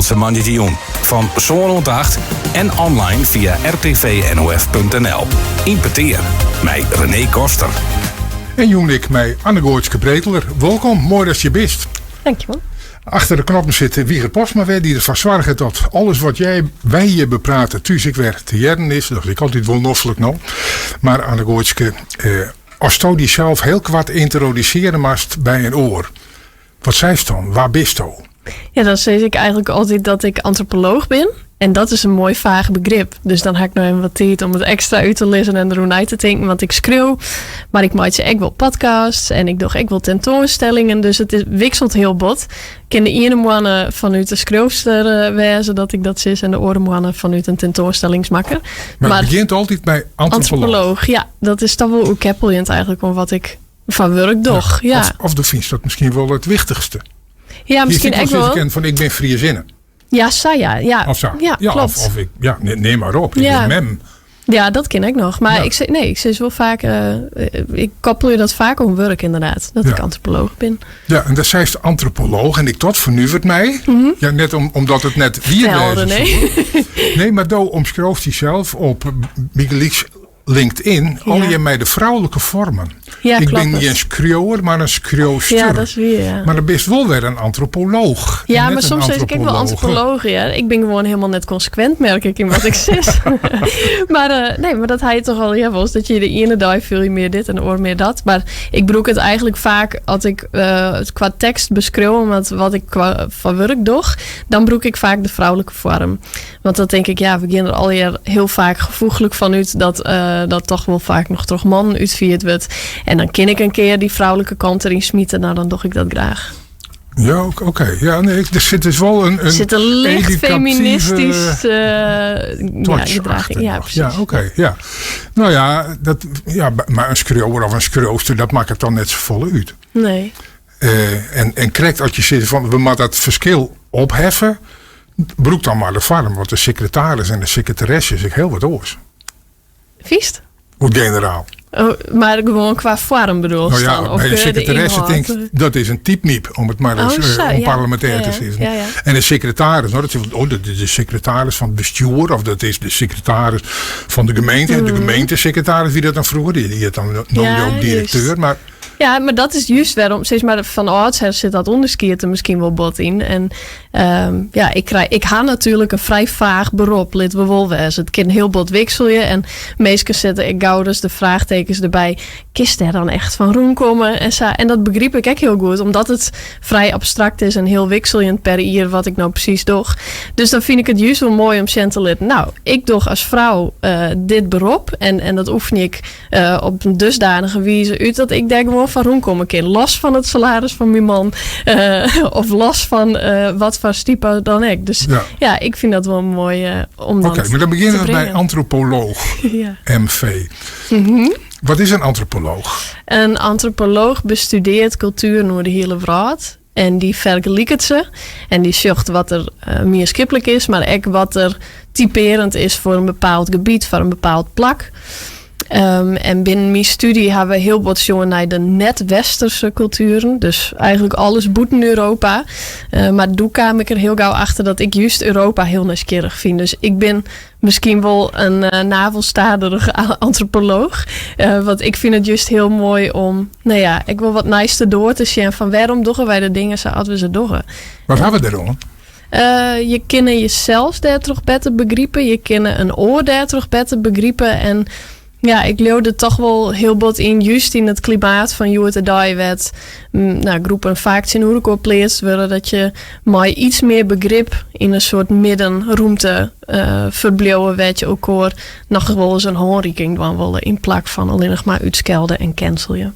Elsje Manjitioen. Van Zoon 8 en online via rtvnof.nl. Impeteer. Mij René Koster. En Joenik, mij Anne-Goortske Breteler. Welkom, mooi dat je bent. Dankjewel. Achter de knoppen zit Wieger Postma weer, die ervan zorgt dat alles wat wij je bepraten, thuis ik weer te jaren is. Dat is ik altijd wel noffelijk nou. Maar Anne-Goortske, als je die zelf heel kwart introduceren maast bij een oor. Wat zei je dan? Waar bist je? Ja, dan zeg ik eigenlijk altijd dat ik antropoloog ben. En dat is een mooi vaag begrip. Dus dan heb ik nog even wat tijd om het extra uit te lezen en erover uit te denken. Want ik schreeuw, maar ik maak ook wel podcasts en ik doe ook wel tentoonstellingen. Dus het wisselt heel bot. Ik ken de ene mannen vanuit de schreeuwster wezen dat ik dat zit. En de andere mannen vanuit een tentoonstellingsmakker. Maar het begint altijd bij antropoloog. Ja, dat is dan wel hoe keppelend eigenlijk om wat ik van werk doe. Ja. Of de vind je dat misschien wel het wichtigste. Ja, misschien echt wel. Van ik ben Friezinnen. Ja, Saja. Ja, of zo. Ja, klopt. Of ik, neem maar op. Ik ben mem. Ja, dat ken ik nog. Maar ja. ik zeg wel vaak, ik koppel je dat vaak om werk inderdaad. Dat ik antropoloog ben. Ja, en dat zei je antropoloog. En ik tot vernuivert mij. Mm-hmm. Ja, net omdat het net weer nee, maar dan omschrijft hij zelf op Wikileaks LinkedIn al je mij de vrouwelijke vormen. Ja, ik klopt. ben niet een schreeuwer, maar een schreeuwster. Ja, dat is weer, ja. Maar dan ben je wel weer een antropoloog. Ja, maar soms zeg ik wel antropoloog. Ja. Ik ben gewoon helemaal net consequent, merk ik, in wat ik zeg. maar dat hij toch al was. Dat je de ene dag vul je meer dit en de oor meer dat. Maar ik broek het eigenlijk vaak, als ik het qua tekst beschreeuw met wat ik van werk doe, dan broek ik vaak de vrouwelijke vorm. Want dan denk ik, we gaan er al heel vaak gevoeglijk van uit dat toch wel vaak nog toch man uitvierd wordt. En dan ken ik een keer die vrouwelijke kant erin smieten. Nou, dan doe ik dat graag. Ja, oké. Ja, nee, er zit dus wel een zit een licht feministisch gedraging. Ja, precies. Ja, oké. Ja. Nou ja, maar een schreeuwer of een schreeuwster, dat maakt het dan net zo volle uit. Nee. En krijgt als je zit van, we moeten dat verschil opheffen, broek dan maar de vorm. Want de secretaris en de secretaresse is heel wat oors. Viest? Goed generaal. Oh, maar gewoon qua vorm bedoel je dan? Of de secretaresse denkt, dat is een typemiep, om het maar onparlementair te zeggen. Ja. En de secretaris, dat is de secretaris van het bestuur, of dat is de secretaris van de gemeente. En de gemeentesecretaris, wie dat dan vroeger, die het dan noemde ook directeur. Juist. Maar ja, maar dat is juist waarom, steeds maar van oudsher zit dat onderscheid er misschien wel bot in. En ik ga natuurlijk een vrij vaag beroep, lid we wel wezen. Het kan heel bot wikselje en meestal zetten ik gauw dus de vraagtekens erbij. Kist er dan echt van roem komen? En dat begreep ik echt heel goed, omdat het vrij abstract is en heel wisselend per jaar wat ik nou precies doe. Dus dan vind ik het juist wel mooi om te leren. Nou, ik doe als vrouw dit beroep en dat oefen ik op een dusdanige wijze uit dat ik denk gewoon van roem komen kind. Los van het salaris van mijn man of los van wat voor type dan ik. Dus ja, ik vind dat wel mooi om Oké, maar dan beginnen we bij antropoloog. MV. Mm-hmm. Wat is een antropoloog? Een antropoloog bestudeert cultuur door de hele wereld. En die vergelijkt ze. En die zocht wat er meer schippelijk is. Maar ook wat er typerend is voor een bepaald gebied. Voor een bepaald plak. En binnen mijn studie hebben we heel wat jongen naar de net-westerse culturen. Dus eigenlijk alles buiten Europa. Maar toen kwam ik er heel gauw achter dat ik juist Europa heel nieuwsgierig vind. Dus ik ben misschien wel een navelstaderige antropoloog. Want ik vind het juist heel mooi om, ik wil wat nice door te zien van waarom doen wij de dingen zoals we ze doen. Wat hebben we daarom? Je kennen jezelf daar terug beter begrijpen. Je kennen een oor daar terug beter begrijpen. En ja, ik leerde toch wel heel wat in, juist in het klimaat van Joet de Daiwet. Groepen vaak zijn hoerenkoorpleers willen dat je maar iets meer begrip in een soort middenruimte verblijven, weet je ook hoor. Nog wel eens een hoorriking dan willen in plak van alleen nog maar uitschelden en cancel je.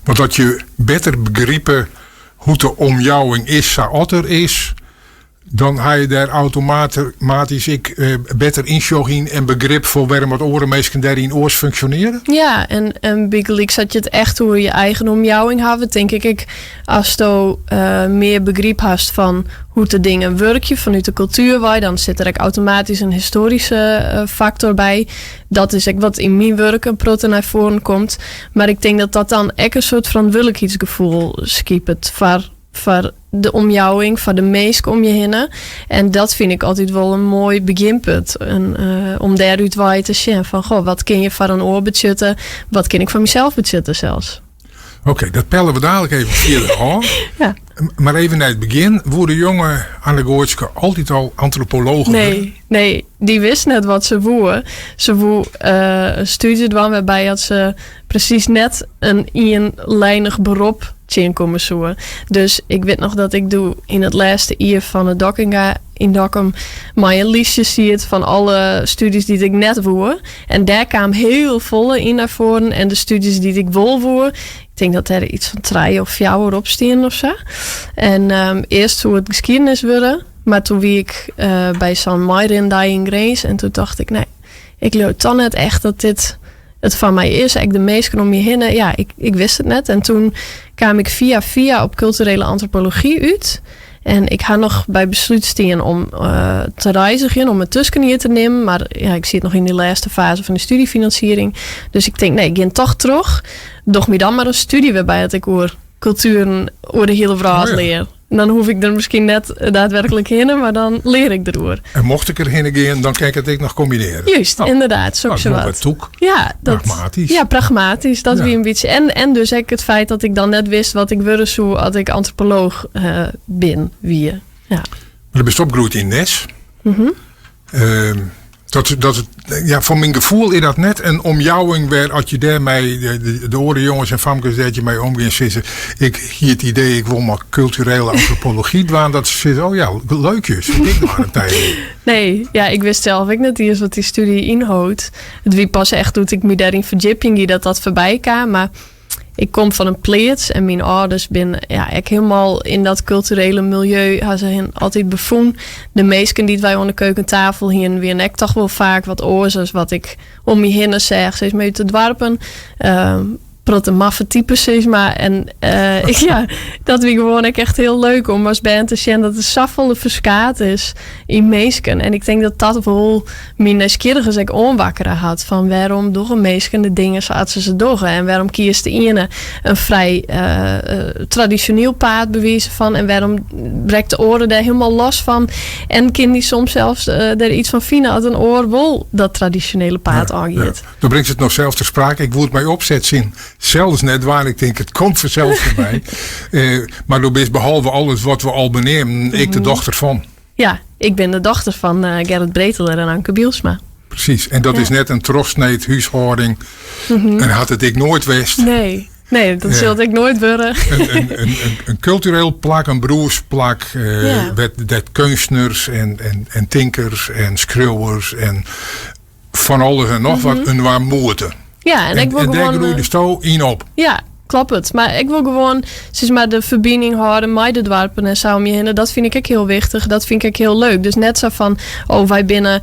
Want dat je beter begrijpen hoe de omjouwing is, zoals er is, dan ga je daar automatisch beter inschoging en begrip voor waarom het orenmeesken daarin oors functioneren. Ja, en Big zat je het echt hoe je eigen omjouwing hebben, denk ik. Als je meer begrip hebt van hoe de dingen werken vanuit de cultuur, dan zit er ook automatisch een historische factor bij. Dat is ook wat in mijn werk een proto naar voren komt. Maar ik denk dat dat dan ook een soort verantwoordelijkheidsgevoel schiept voor de omjouwing van de meesten om je heen. En dat vind ik altijd wel een mooi beginpunt. Om daaruit waar te zien van, goh, wat kun je van een oor budgetten? Wat kun ik van mezelf budgetten zelfs? Oké, dat pellen we dadelijk even verder aan. Ja. Maar even naar het begin. Worden jonge Anne Goortske altijd al antropologen? Nee, die wist net wat ze woe. Ze woe een studie doen waarbij had ze precies net een eenlijnig beroep komen zoeken. Dus ik weet nog dat ik doe in het laatste jaar van het Dokkinga in Dokkum maar een lijstje ziet van alle studies die ik net woe. En daar kwam heel volle in naar voren. En de studies die ik wil woe, ik denk dat er iets van 3 of 4 op staan of zo. En eerst hoe het geschiedenis worden. Maar toen wie ik bij San Myrin daar in Grace. En toen dacht ik, nee, ik geloof dan net echt dat dit het van mij is. Ik de meesten om je heen. Ja, ik wist het net. En toen kwam ik via op culturele antropologie uit. En ik ga nog bij besluit staan om te reizigen, om het tusken te nemen. Maar ja, ik zit nog in de laatste fase van de studiefinanciering. Dus ik denk, nee, ik ga toch terug. Doch me dan maar een studie waarbij het ik over culturen, over de hele wereld leer. En dan hoef ik er misschien net daadwerkelijk heen, maar dan leer ik erover. En mocht ik er heen gaan, dan kan ik het nog combineren. Juist, inderdaad. Zo wat. Ja, pragmatisch. Ja, pragmatisch. Dat wie een beetje. En dus ook het feit dat ik dan net wist wat ik wilde zo als ik antropoloog ben. Wie. Ja. Maar je bent opgegroeid in Nes. Van mijn gevoel is dat net een omjouwing waar als je daarmee de oude jongens en famkes dat je mee omgaan zitten. Ik hier het idee, ik wil maar culturele antropologie doen. Dat ze zitten, oh ja, leukjes. Ik maar een tijd. Nee, ja, ik wist zelf ook net eerst wat die studie inhoudt. Het wie pas echt doet ik me daarin verdieping dat voorbij kwam. Maar ik kom van een pleats en mijn ouders ben ik helemaal in dat culturele milieu had ze altijd bevonden. De meesten die wij aan de keukentafel hier weer ik toch wel vaak wat oorzaaks wat ik om me heen zeg, steeds mee te dwarpen. Protte maffe types, zeg maar. En dat vind ik gewoon echt heel leuk om als band te zien dat de saffel verskaat is in meesken. En ik denk dat dat wel mijn nieuwsgierigheid ook onwakkeren had. Van waarom doen meesken de dingen zoals ze doen. En waarom kiest de ene een vrij traditioneel paard bewijzen van. En waarom breekt de oren daar helemaal los van. En kind die soms zelfs er iets van vinden uit een oor wel dat traditionele paard aangeeft. Ja. Dan brengt het nog zelf ter sprake. Ik wil mij opzet zien. Zelfs net waar ik denk, het komt vanzelf voorbij. Maar door best behalve alles wat we al benemen, ik de dochter van. Ja, ik ben de dochter van Gerrit Breteler en Anke Bielsma. Precies, en dat is net een trostsneed huishouding. En had het ik nooit wist. Nee, dat zult ik nooit worden. Een cultureel plak, een broersplak. Dat kunstenaars en tinkers en schreeuwers en van alles en nog wat een waar moeten. Ja, en ik wil daar groeide sto in op. Ja, klopt het. Maar ik wil gewoon zeg maar, de verbinding houden met de dwarpen en zo om je heen. Dat vind ik ook heel wichtig. Dat vind ik ook heel leuk. Dus net zo van, wij binnen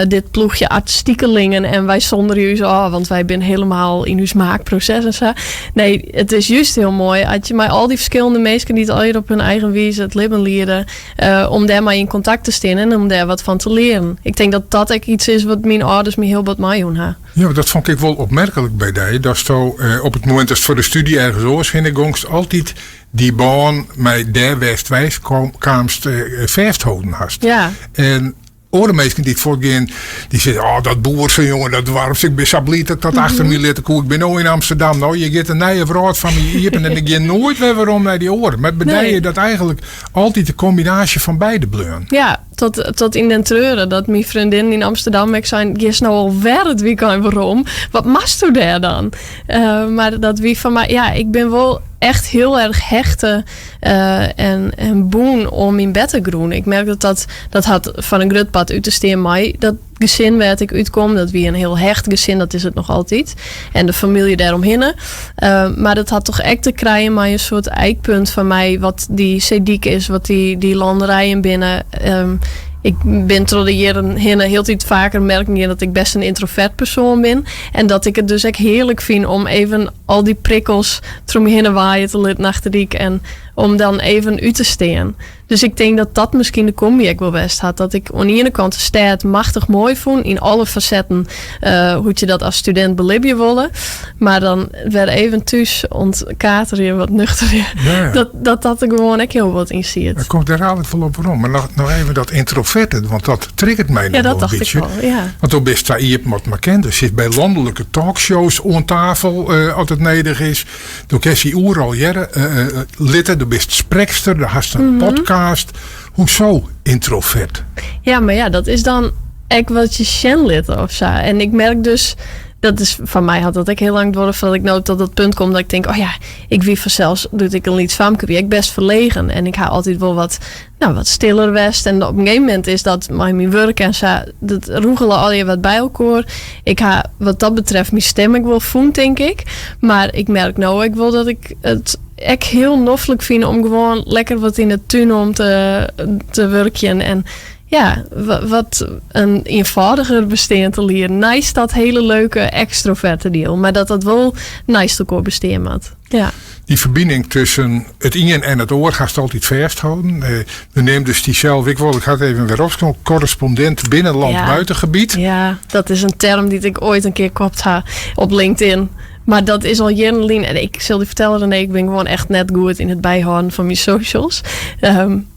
dit ploegje artistiekelingen en wij zonder u want wij zijn helemaal in uw maakproces en zo. Nee, het is juist heel mooi. Als je mij al die verschillende mensen die het al op hun eigen wijze het leven leren, om daar maar in contact te staan en om daar wat van te leren. Ik denk dat dat ook iets is wat mijn ouders me heel wat mij doen. Ja, dat vond ik wel opmerkelijk bij die. Dat zo op het moment dat het voor de studie ergens oors ging, gongst altijd die baan met der Westwijs kwamst vasthouden hast. Ja. En andere mensen die het voorgaan, die zeggen, dat boerse jongen, dat waarom ik ben sabliet dat achter me litten koe. Ik ben nou in Amsterdam. Nou, je gaat een nieuwe vrouw van me hier en ik ga nooit weer waarom naar die oren. Maar bij die dat eigenlijk altijd de combinatie van beide bleuren. Ja, tot in den treuren dat mijn vriendin in Amsterdam ik zei, je is nou al ver het weekend waarom. Wat mast u daar dan? Maar dat wie van mij, ik ben wel echt heel erg hechte en boen om in bed te groen. Ik merk dat had van een grutpad uit te steen mij. Dat gezin waar ik uitkom, dat wie een heel hecht gezin, dat is het nog altijd. En de familie daaromheen. Maar dat had toch echt te krijgen met een soort eikpunt van mij, wat die sediek is, wat die landerijen binnen. Ik ben door de jaren heen heel iets vaker merken dat ik best een introvert persoon ben. En dat ik het dus echt heerlijk vind om even al die prikkels door me heen waaien te laten achterdiek. En om dan even uit te staan. Dus ik denk dat dat misschien de combi ik wel best had. Dat ik aan de ene kant de stad machtig mooi vond. In alle facetten hoe je dat als student belibje willen. Maar dan weer even thuis ontkateren wat nuchter. Ja. Dat er gewoon ook heel wat in ziet. Dat komt er eigenlijk wel op rond. Maar nog even dat introverte. Want dat triggert mij nog wel een beetje. Ja, dat dacht ik wel, ja. Want toen best daar je maar bekend. Er zit bij landelijke talkshows aan tafel als het nodig is. Toen krijg je overal litten. Je bent sprekster. Je hast een podcast. Hoezo introvert? Ja, maar ja, dat is dan echt wat je shenlitten of zo. En ik merk dus, dat is van mij had dat ik heel lang worden voordat ik nou tot dat punt kom dat ik denk, oh ja, ik wie vanzelfs doe ik een lied van ik best verlegen en ik ga altijd wel wat stiller west en op een gegeven moment is dat mijn werk en zo, dat roegelen al je wat bij elkaar. Ik ga wat dat betreft mijn stem ik wel voelen, denk ik, maar ik merk nou ik wil dat ik het echt heel noffelijk vind om gewoon lekker wat in de tuin om te werken en ja, wat een eenvoudiger bestaan te leren. Naast dat hele leuke extroverte deel. Maar dat wel naast elkaar bestaan had. Ja. Die verbinding tussen het in en het oor gaat altijd vasthouden. We nemen dus die zelf, ik ga het even weer opschrijven, correspondent binnenland buitengebied. Ja, dat is een term die ik ooit een keer kopt ha op LinkedIn. Maar dat is al jarenlang. En ik zal je vertellen, René, ik ben gewoon echt net goed in het bijhouden van mijn socials.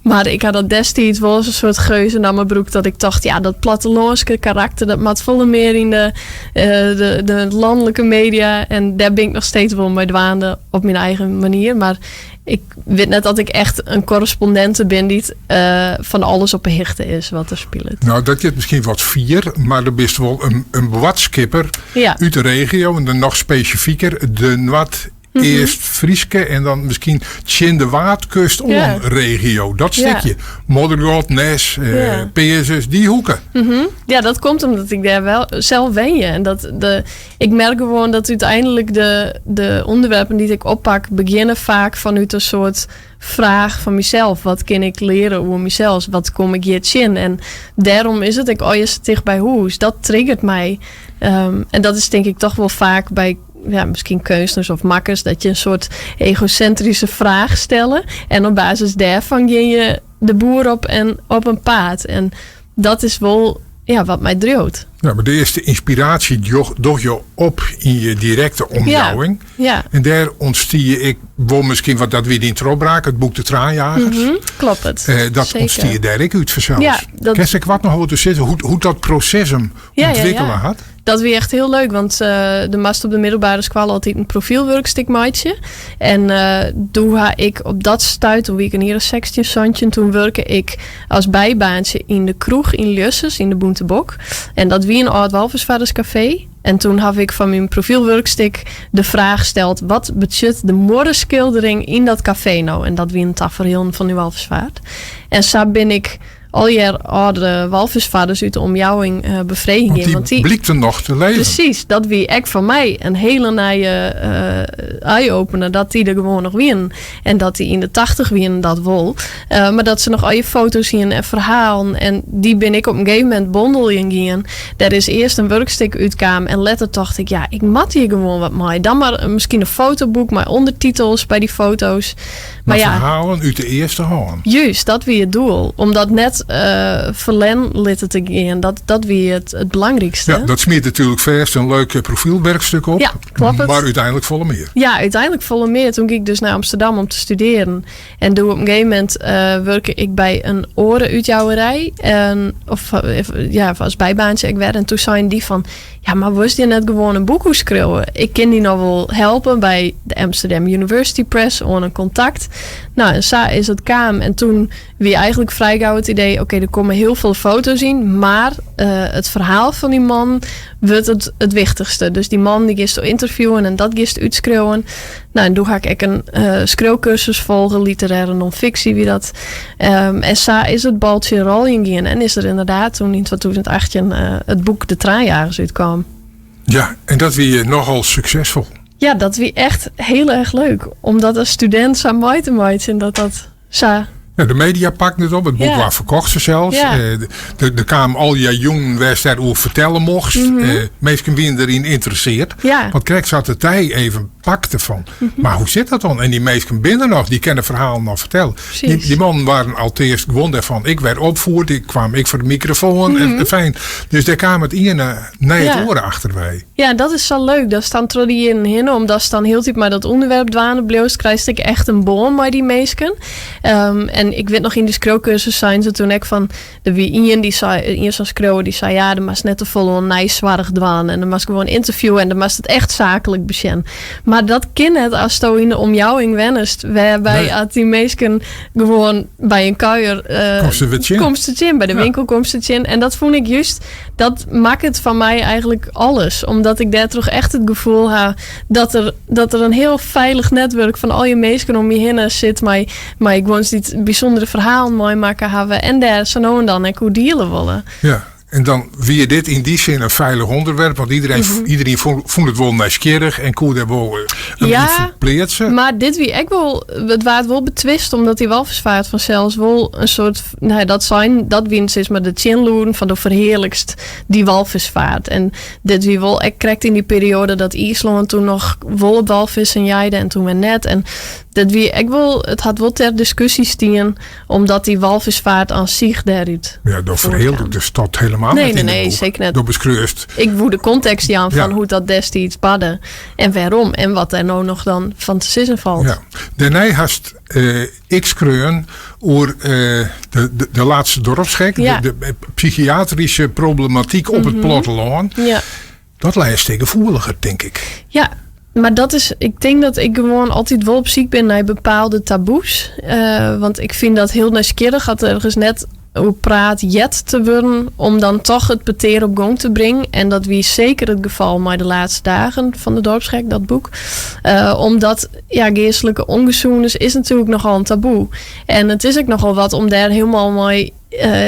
Maar ik had dat destijds wel eens een soort geuze naar mijn broek. Dat ik dacht, ja, dat plattelandse karakter, dat maakt veel meer in de landelijke media. En daar ben ik nog steeds wel mee dwaande op mijn eigen manier. Maar ik weet net dat ik echt een correspondente ben die van alles op behichten is wat er speelt. Nou, dat je het misschien wat vier, maar er is wel een watskipper uit de regio en dan nog specifieker de wat eerst Frieske en dan misschien de Waardkust regio. Dat stukje. Moddergot, Nes, PSS, die hoeken. Ja, dat komt omdat ik daar wel zelf wen je. En ik merk gewoon dat uiteindelijk de onderwerpen die ik oppak beginnen vaak vanuit een soort vraag van mezelf. Wat kan ik leren over mezelf? Wat kom ik hier in? En daarom is het, je zit dicht bij huis. Dat triggert mij. En dat is denk ik toch wel vaak bij misschien keuzes of makkers, dat je een soort egocentrische vraag stellen. En op basis daarvan ga je de boer op een paard. En dat is wel wat mij dreeuwt. Ja, maar de eerste inspiratie doch je op in je directe omgeving. Ja. En daar ontstie ik wel misschien wat dat weer in Trobraak, het boek De Traanjagers. Klopt het. Dat ontstie je daar ik uit vanzelf. Ja, Kijk ik wat nog wat te zitten, hoe dat proces hem ontwikkelen had? Dat was echt heel leuk, want de mast op de middelbare school altijd een profielwerkstuk maatje. En toen ga ik op dat stuit, toen ik een hier een sextje Santje, toen werkte ik als bijbaantje in de kroeg in Lusses, in de Boentebok. En dat wie een oud Walvisvaderscafé. En toen heb ik van mijn profielwerkstuk de vraag gesteld, wat betekent de modderschildering in dat café nou? En dat wie een tafereel van uw Walvisvaart. En zo ben ik al jaar oudere walvisvaders uit de omjouwing bevredigen. Want die blikte nog te leven. Precies, dat wie echt van mij een hele naaie eye-opener, dat die er gewoon nog wien. En dat die in de 80 wien dat wel. Maar dat ze nog al je foto's zien en verhalen. En die ben ik op een gegeven moment bondel in gaan. Daar is eerst een werkstuk uitkwam en later dacht ik, ja, ik mat hier gewoon wat mee. Dan maar misschien een fotoboek, maar ondertitels bij die foto's. Maar verhalen uit de eerste hand. Juist, dat wie het doel. Omdat net verlen litten te gaan. Dat wie het belangrijkste. Ja, dat smeert natuurlijk verst een leuk profielwerkstuk op. Ja, klopt het. Maar uiteindelijk volle meer. Ja, uiteindelijk volle meer. Toen ging ik dus naar Amsterdam om te studeren. En toen op een gegeven moment werkte ik bij een orenuitjouwerij. Of als bijbaantje ik werd. En toen zei die van, ja, maar wist je net gewoon een boek schrijven? Ik kan die nou wel helpen bij de Amsterdam University Press on een contact. Nou, en zo is het kwam. En toen wie eigenlijk vrij gauw het idee, oké, er komen heel veel foto's in, maar het verhaal van die man wordt het wichtigste. Dus die man die gist interviewen en dat gist uitschreeuwen. Nou, en toen ga ik een schreeuwcursus volgen, literaire non-fictie, wie dat. En zo is het baltje rol ingegaan. En is er inderdaad toen in 2018 het boek De Traanjagers uitkwam. Ja, en dat weer nogal succesvol. Ja, dat weer echt heel erg leuk. Omdat als student zo mooi te maken en dat zo Ja, de media pakte het op. Het boek Ja. was verkocht ze zelfs. Ja. Er kwamen al die jongen waar ze daarover vertellen mocht. Meesten waren erin geïnteresseerd. Ja. Want kijk, zat de tijd even pakte van. Maar hoe zit dat dan? En die meesten binnen nog, die kennen verhalen nog vertellen. Die mannen waren al eerst gewoon daarvan. Ik werd opvoerd, ik kwam voor de microfoon. En fijn. Dus daar kwam het ene naar het oren achter wij. Ja, dat is zo leuk. Dat staan tradiëren in, omdat ze dan heel tijd maar dat onderwerp dwaan bleef, krijg ik echt een boom bij die meesken. En ik weet nog in de schreeuwcursus zijn ze toen ik van de wie Ian die zei, eerst als schreeuwen die zei ja, dan was net te vol een nijswaardig dwaan en dan was gewoon interviewen en dan was het echt zakelijk besjen. Maar dat kan het als je in de omjouwing wennest, waarbij als die meesken gewoon bij een kuier komt ze in, bij de winkel komt ze in. En dat vond ik juist, dat maakt het van mij eigenlijk alles. Omdat ik daar toch echt het gevoel heb dat er een heel veilig netwerk van al je meesken om je heen zit. Maar ik gewoon dit bijzondere verhaal mooi maken hebben. En daar zo nou en dan en hoe dealen willen. Ja. En dan wie je dit in die zin een veilig onderwerp. Want iedereen vond het wel nieuwsgierig en kon daar wel verpleetsen. Maar dit wie ik wel, het waard wel betwist. Omdat die walvisvaart vanzelfs wel een soort, dat winst is maar de chinloeren van de verheerlijkst die walvisvaart. En dit wie wel, ik kreeg in die periode dat IJsland toen nog wel op walvissen jaaide en toen weer net. En dat wie ik wel, het had wel ter discussie staan, omdat die walvisvaart aan zich daaruit. Ja, door verheerlijk de stad helemaal nee, zeker net. Door beschreeuwd. Ik woe de context aan van hoe dat destijds badde en waarom en wat er nou nog dan van te sissen valt. Ja. Daarna hast ik schreeuwen over de laatste dorpsgek, de psychiatrische problematiek op het platteland. Ja. Dat lijst gevoeliger, denk ik. Ja. Maar dat is, ik denk dat ik gewoon altijd wel op zoek ben naar bepaalde taboes. Want ik vind dat heel nieuwsgierig dat er ergens net hoe praat jet te worden om dan toch het peteer op gang te brengen. En dat wie zeker het geval maar de laatste dagen van de dorpsgek, dat boek. Omdat geestelijke ongezoenis is natuurlijk nogal een taboe. En het is ook nogal wat om daar helemaal mooi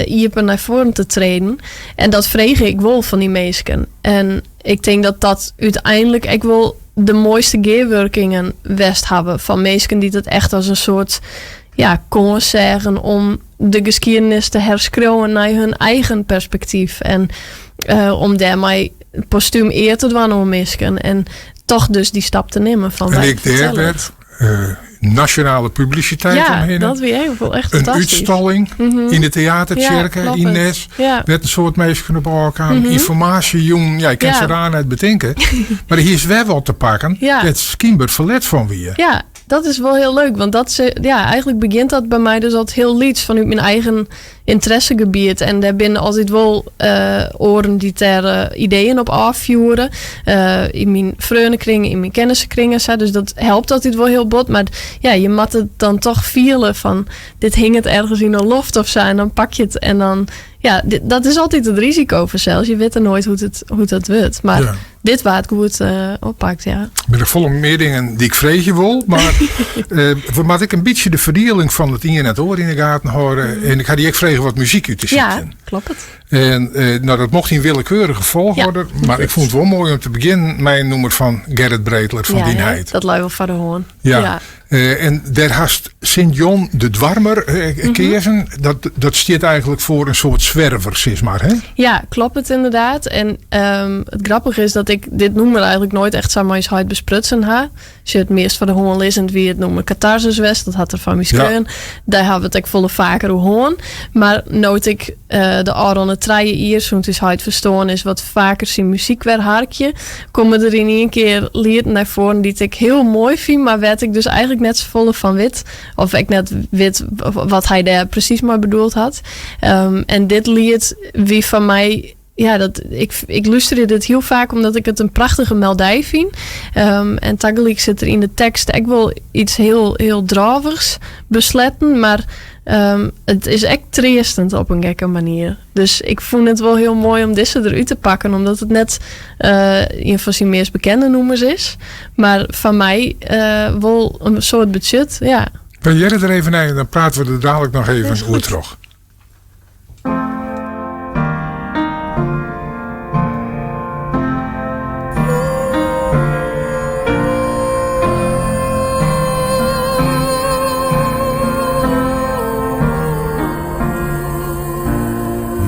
hierpen naar voren te treden. En dat vreeg ik wel van die meesken. En ik denk dat dat uiteindelijk ik wil de mooiste geerwerkingen west hebben van meesken die het echt als een soort kon zeggen om de geschiedenis te herschreeuwen naar hun eigen perspectief en om daarmee postuum eer te doen om meesken en toch dus die stap te nemen van en ik daar werd nationale publiciteit omheen. Dat weer echt een fantastisch. uitstalling in de theaterkerken in Nes. Werd een soort meisje op elkaar informatie, jong. Ja, ik kan ze eraan uit bedenken. Maar hier is wel wat te pakken. Het is Kimber verlet van wie. Ja, dat is wel heel leuk. Want eigenlijk begint dat bij mij dus altijd heel lieds vanuit mijn eigen interessegebied. En daar binnen altijd wel oren die ter ideeën op afvuren. In mijn vriendenkringen, in mijn kennissenkringen. Dus dat helpt altijd wel heel bot. Maar je moet het dan toch vielen van dit hing het ergens in een loft of zo. En dan pak je het en dan dat is altijd het risico voor zelfs. Je weet er nooit hoe dat wordt. Maar dit waar het goed oppakt, Ik ben er vol meer dingen die ik vreeg je wil. Maar maar ik een beetje de verdeling van het in en het oor in de gaten houden. En ik had die ook vregen wat muziek uit te zitten. Ja, klopt het. En dat mocht in willekeurige volgorde. Maar ik vond het wel mooi om te beginnen. Mijn nummer van Gerrit Breedler van Dienheid. Dat lui wel van de hoorn. Ja. En daar haast Sint-Jon de Dwarmer keersen. Dat staat eigenlijk voor een soort zwerver, zeg maar. Hè? Ja, klopt het inderdaad. En het grappige is dat ik dit nummer eigenlijk nooit echt samen eens uit besprutsen ha. Als je het meest van de hoorn lezend wie het noemen Catharsis West, dat had er van mij Daar hebben we het ook volle vaker hoorn. Maar nood ik de Aron treien hier, zo'n is uit verstoren is wat vaker zijn muziek weer harkje. Komen er in één keer lied naar voren die ik heel mooi vind, maar werd ik dus eigenlijk net zo volle van wit. Of ik net wit wat hij daar precies maar bedoeld had. En dit lied wie van mij ik luisterde dit heel vaak omdat ik het een prachtige meldij vind. En tegelijk zit er in de tekst ik wil iets heel, heel dravigs besletten, maar het is echt treestend op een gekke manier. Dus ik vond het wel heel mooi om deze eruit te pakken, omdat het net een van zijn meest bekende nummers is. Maar van mij wel een soort budget, Ben jij er even naar, dan praten we er dadelijk nog even over terug.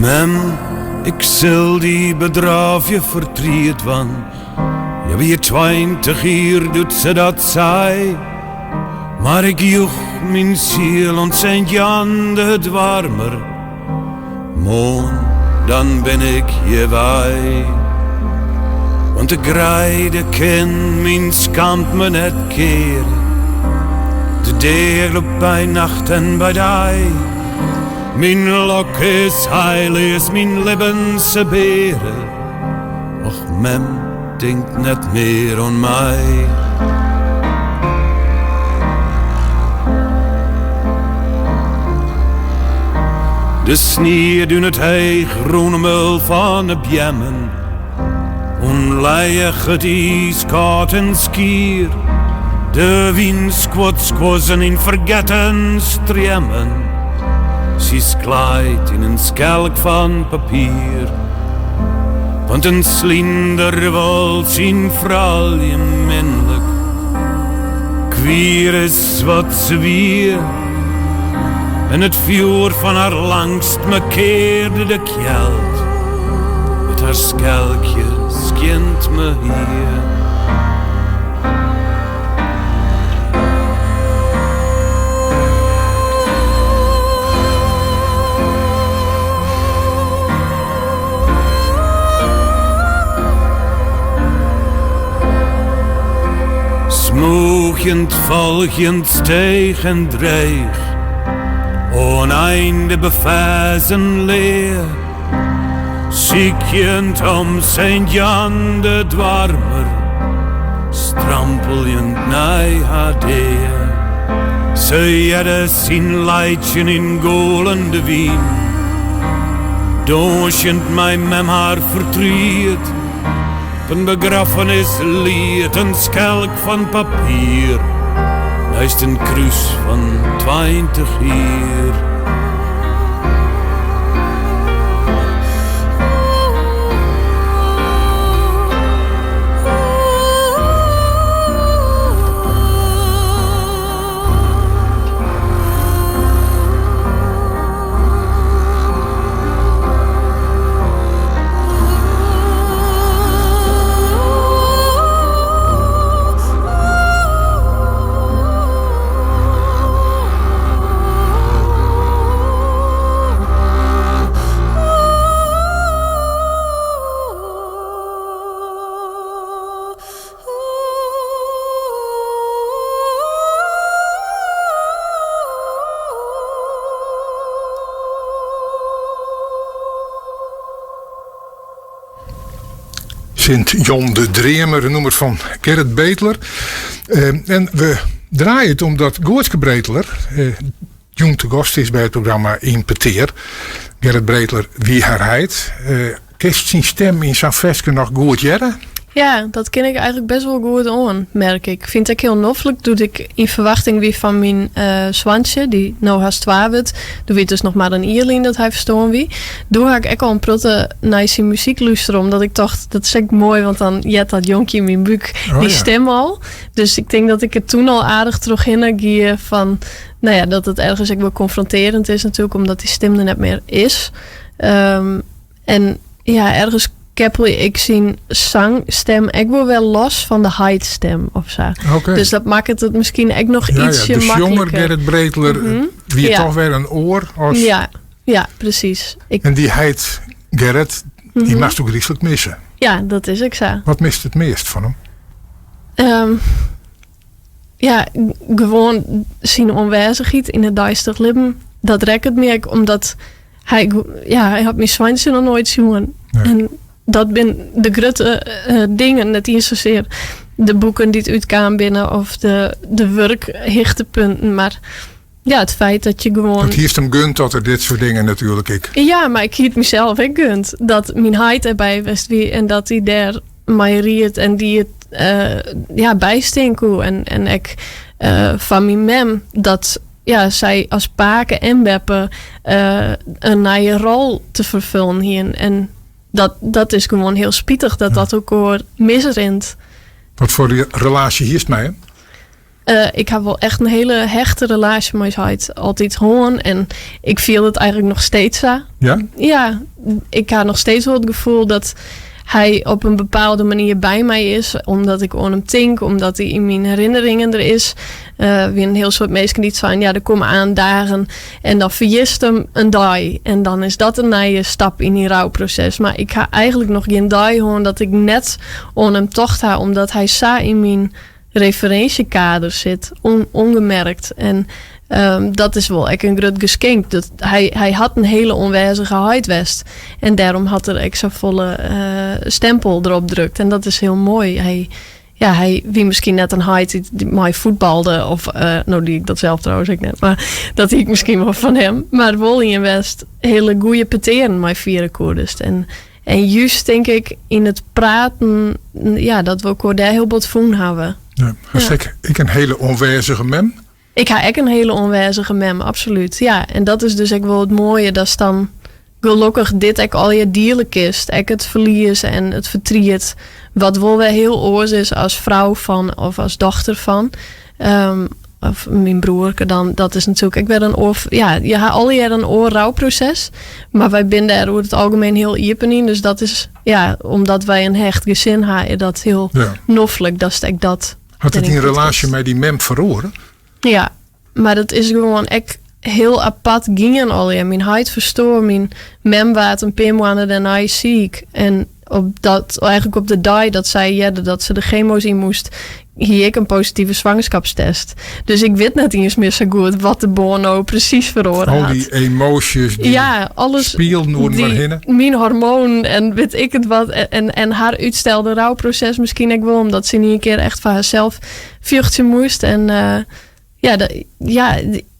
Mem, ik zal die bedraafje vertriet, want je wie 20 jaar doet ze dat zij. Maar ik joeg mijn ziel en Sint-Jan het warmer. Moon, dan ben ik je wij. Want de grijde ken mijn skant me net keren. De deel op bij nacht en bij dij. Mijn lok is heil, is mijn lebense beren. Och, mem, denkt net meer aan mij. De sneeuw doen het heeg, groene mul van de bjemmen. Onleig het is koud en skier. De wind squozen in vergeten stremmen. Ze sklijt in een schelk van papier. Want een slinder wil zien fralje mannelijk. Kwier is wat ze weer. En het vuur van haar langst me keerde de kjeld. Met haar schelkje skint me hier. Smoegend, volgend, steeg en dreig. Oneinde bevezen leer. Ziekjend om Sint-Jan de dwarmer. Strampeljend naar haar deer. Ze jedde zien leidjen in golende wien. Doosjend mijn mem haar vertriet. Een begrafenis lied, een schelk van papier. Naast een kruis van 20 jaar. Sint-Jan de Dremer, een nummer van Gerrit Beetler. En we draaien het omdat Goortske Beetler jong te gast is bij het programma In Peteer. Gerrit Beetler, wie herheid. Kist zijn stem in zijn veske nog goed jaren? Ja, dat ken ik eigenlijk best wel goed aan, merk ik. Vind ik heel noffelijk. Doe ik in verwachting wie van mijn zwantje, die nou haast 12 wordt. Doe ik dus nog maar een ierling dat hij verstaan wie. Doe ik ook al een protte nice muziek luisteren, omdat ik dacht, dat is echt mooi, want dan jet dat jonkje in mijn buik die stem al. Dus ik denk dat ik het toen al aardig terug in van, nou ja, dat het ergens ook wel confronterend is natuurlijk, omdat die stem er net meer is. En ja, ergens ik zie zangstem ik wil wel los van de heidstem of zo. Okay. Dus dat maakt het misschien echt nog ietsje dus makkelijker. jonger Gerrit Beetler, wie toch weer een oor als... Ja, precies. En die heid Gerrit, die mag toch rieselijk missen? Ja, dat is ik zo. Wat mist het meest van hem? Ja, gewoon zijn onwijzigheid in het duister leven. Dat rekt het meer omdat hij had mijn zwijntje nog nooit zien. Nee. En dat zijn de grote dingen, net niet zozeer de boeken die het uitkwamen binnen of de werkhichtenpunten, maar ja, het feit dat je gewoon... Het heeft hem gunt dat er dit soort dingen natuurlijk ik. Ja, maar ik hield mezelf ook gunt dat mijn heid erbij was wie en dat hij daar mij riet en die het bijstinken en ik van mijn mem dat zij als paken en beppen een nieuwe rol te vervullen hier en dat is gewoon heel spietig dat ook hoor misrint. Wat voor relatie hier is mij? Ik heb wel echt een hele hechte relatie met hij altijd gewoon. En ik viel het eigenlijk nog steeds zo. Ja? Ja, ik had nog steeds wel het gevoel dat hij op een bepaalde manier bij mij is. Omdat ik aan hem denk, omdat hij in mijn herinneringen er is. Wie een heel soort mensen die zijn, ja, er komen aan dagen en dan verjist hem een dag. En dan is dat een nieuwe stap in die rouwproces. Maar ik ga eigenlijk nog geen dag gewoon dat ik net aan hem tocht ha, omdat hij zo in mijn referentiekader zit, ongemerkt. En dat is wel echt een groot geschenk. Dat hij had een hele onwijzige huidwest. En daarom had er extra volle stempel erop drukt. En dat is heel mooi. Hij wie misschien net een huid die mij voetbalde. Of, nou die ik dat zelf trouwens ik net. Maar dat ik misschien wel van hem. Maar wel in West hele goede peteren mij vieren koerdest. En juist denk ik in het praten. Ja, dat we ook daar heel wat van hebben. Ja, ik een hele onwijzige mem. Ik ga echt een hele onwijzige mem, absoluut. Ja, en dat is dus ook wel het mooie. Dat is dan gelukkig dit ook al je dierlijk is. Ook het verlies en het verdriet. Wat wel weer heel oors is als vrouw van of als dochter van. Of mijn broerke dan. Dat is natuurlijk ook weer een oor. Ja, je hebt al je een oorrouwproces. Maar wij binden er over het algemeen heel iepen in. Dus dat is, ja, omdat wij een hecht gezin hebben, dat heel noffelijk. Dat is echt dat. Had het in relatie met die mem verloren? Ja, maar dat is gewoon echt heel apart gingen al. Ja. Mijn huid verstoor, mijn mem was een paar maanden daarna ziek. En eigenlijk op de dag dat zij dat ze de chemo's in moest, hier ik een positieve zwangerschapstest. Dus ik weet net eens meer zo goed wat de bono precies verloren had. Al die emoties die speelden door maar heen. Mijn hormoon en weet ik het wat. En haar uitstelde rouwproces misschien ook wel. Omdat ze niet een keer echt van haarzelf vluchten moest. En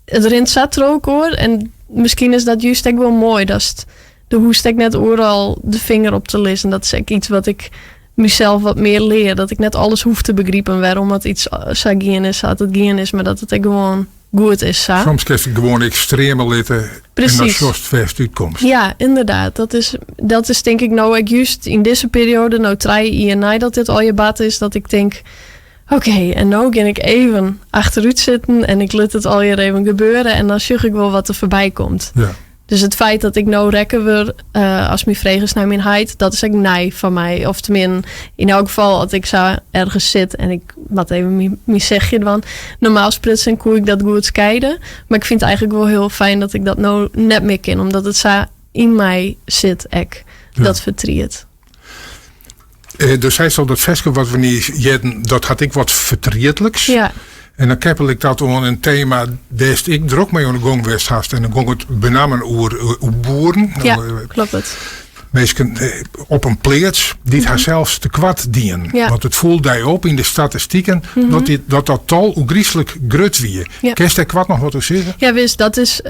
het rent zat er ook hoor. En misschien is dat juist ook wel mooi. Dat is de hoest ik net overal de vinger op te lezen. Dat is ook iets wat ik mezelf wat meer leer. Dat ik net alles hoef te begrijpen waarom het iets sagien is, dat het geen is, maar dat het ook gewoon goed is. Sa. Soms krijg je gewoon extreme litten en dan zoals verst uitkomst. Ja, inderdaad. Dat is denk ik nou ook juist in deze periode, nou 3 jaar na dat dit al je bad is, dat ik denk, oké, en nou ga ik even achteruit zitten en ik laat het al je even gebeuren en dan zie ik wel wat er voorbij komt. Ja. Dus het feit dat ik nou rekken wil als mijn vreugdes naar mijn huid, dat is ook nee van mij. Of tenminste, in elk geval als ik zo ergens zit en ik wat even mijn zegje dan. Normaal spritsen koe ik dat goed scheiden. Maar ik vind het eigenlijk wel heel fijn dat ik dat nou net meer ken. Omdat het zo in mij zit, dat verdriet. Dus hij zal dat versje wat we niet jedden, dat had ik wat verdrietelijks. Ja. En dan keppel ik dat om een thema, daar ik druk mee aan de gang geweest had. En dan ging het benamen over boeren. Ja, klopt het. Mensen op een plaats die haar zelfs te kwad dienen. Ja. Want het voelt hij op in de statistieken dat tal hoe griezelig grut wie. Ja. Kerst daar kwad nog wat te zeggen? Ja, wist, dat is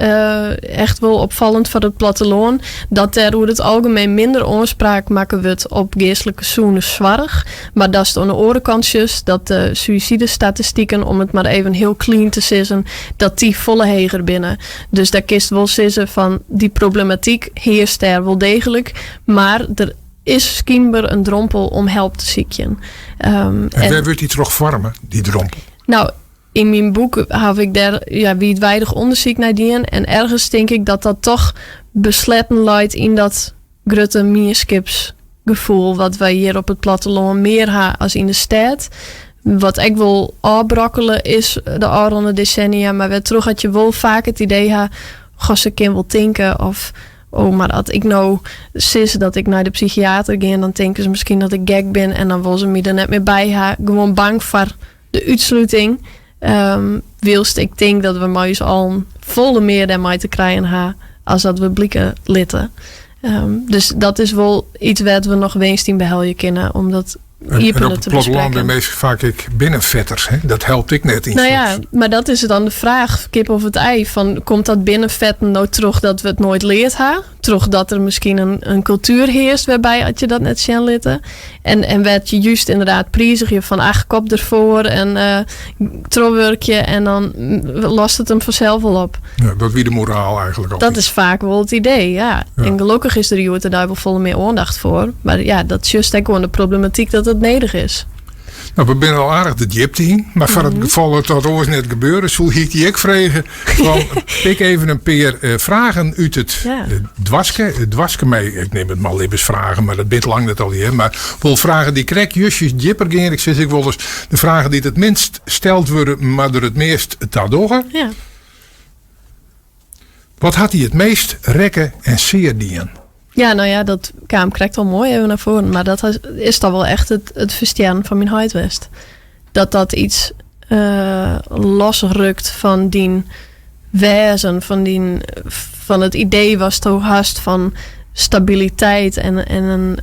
echt wel opvallend voor het platteland. Dat er over het algemeen minder onspraak maken wordt op geestelijke zoenen zwaar. Maar dat is aan de orenkantjes dat de suïcidestatistieken, om het maar even heel clean te zeggen, dat die volle heger binnen. Dus daar kist wel zeggen van die problematiek heerst er wel degelijk. Maar er is schijnbaar een drompel om help te zieken. En waar wordt die terug vormen, die drompel? Nou, in mijn boek heb ik daar wie het weinig onderzoek naar die. En ergens denk ik dat toch besletten leidt in dat grote meerskipsgevoel wat wij hier op het platteland meer hebben als in de stad. Wat ik wil afbrokkelen is de oude decennia. Maar weer terug had je wel vaak het idee gasten kind wil denken of oh, maar als ik nou zie dat ik naar de psychiater ga, dan denken ze misschien dat ik gek ben en dan wil ze me er net meer bij hebben. Gewoon bang voor de uitsluiting. Wilst ik denk dat we maar al een volle meer daarmee te krijgen hebben als dat we blikken litten. Dus dat is wel iets wat we nog wenst in behelden kunnen, omdat en op het platteland ben meestal vaak ik binnenvetters. Hè? Dat helpt ik net in. Nou ja, maar dat is dan de vraag, kip of het ei. Van, komt dat binnenvetten nou terug dat we het nooit leerd hebben? Terug dat er misschien een cultuur heerst waarbij had je dat net zien litten. En werd je juist inderdaad prijzig je van kop ervoor en trouwwerkje en dan lost het hem vanzelf wel op. Ja, dat wie de moraal eigenlijk al. Dat is vaak wel het idee, ja. En gelukkig is er hier daar wel volle meer aandacht voor. Maar ja, dat is juist gewoon de problematiek dat het nodig is. Nou, we zijn al aardig de diepte in. Maar voor het geval dat ooit net gebeuren, zo hiet die ik vragen. Van, pik even een paar vragen uit het dwaske mij. Ik neem het maar levensvragen, maar dat bent lang net al hier. Maar wel vragen die krijg justjes dieper gaan. Ik zeg ik wel eens de vragen die het minst stelt worden, maar door het meest daardoor. Ja. Wat had hij het meest rekken en zeer dien? Ja, nou ja, dat kwam krijgt al mooi even naar voren. Maar dat is dan wel echt het versteren van mijn huidwest. Dat iets losrukt van die wezen, van het idee was toch haast van stabiliteit en een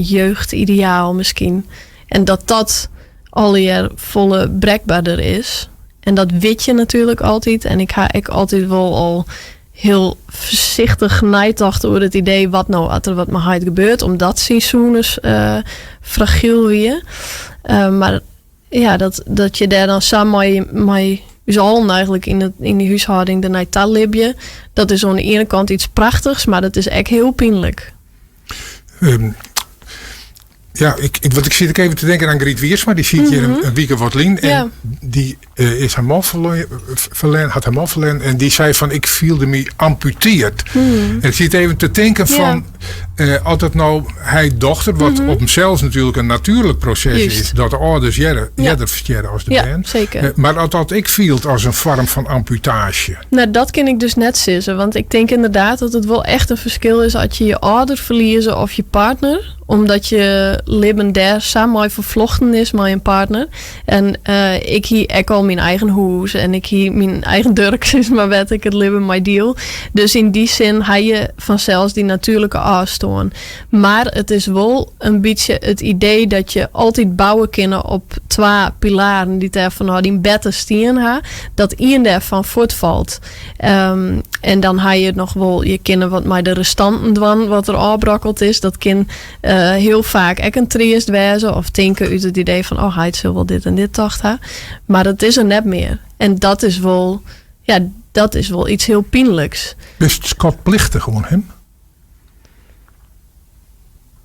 jeugdideaal misschien. En dat alweer volle brekbaarder is. En dat weet je natuurlijk altijd. En ik ga altijd wel al heel voorzichtig nagedacht over het idee wat nou als er wat met huid gebeurt, omdat seizoen is fragiel weer. Maar ja, dat je daar dan samen met dus al eigenlijk in die huishouding de natal libje, dat is aan de ene kant iets prachtigs, maar dat is echt heel pijnlijk. Ja, ik zit ook even te denken aan Griet Wiersma. Die ziet hier een week of wat lien. En die is haar man had haar man verlenen. En die zei van, ik voelde me amputeerd. En ik zit even te denken van, altijd nou hij dochter, wat op hemzelf natuurlijk een natuurlijk proces is. Dat de ouders jeder versteren als de band. Zeker. Maar dat ik voelt als een vorm van amputage. Nou, dat kan ik dus net zeggen. Want ik denk inderdaad dat het wel echt een verschil is als je ouder verliezen of je partner, omdat je leven daar samen vervlochten is met een partner. En ik hier ook al mijn eigen huis en ik hier mijn eigen durks is maar wat ik het leven my deal. Dus in die zin heb je vanzelfs die natuurlijke afstoon. Maar het is wel een beetje het idee dat je altijd bouwen kunnen op 2 pilaren die daarvan die beter stien ha, dat één daarvan voortvalt. En dan heb je nog wel je kinderen wat met de restanten doen wat er afbrokkeld is. Dat kan heel vaak ook een triest wezen of denken uit het idee van hij zal wel dit en dit dacht ha. Maar dat is er net meer. En dat is wel iets heel pijnlijks. Dus het schatplichtig gewoon hem?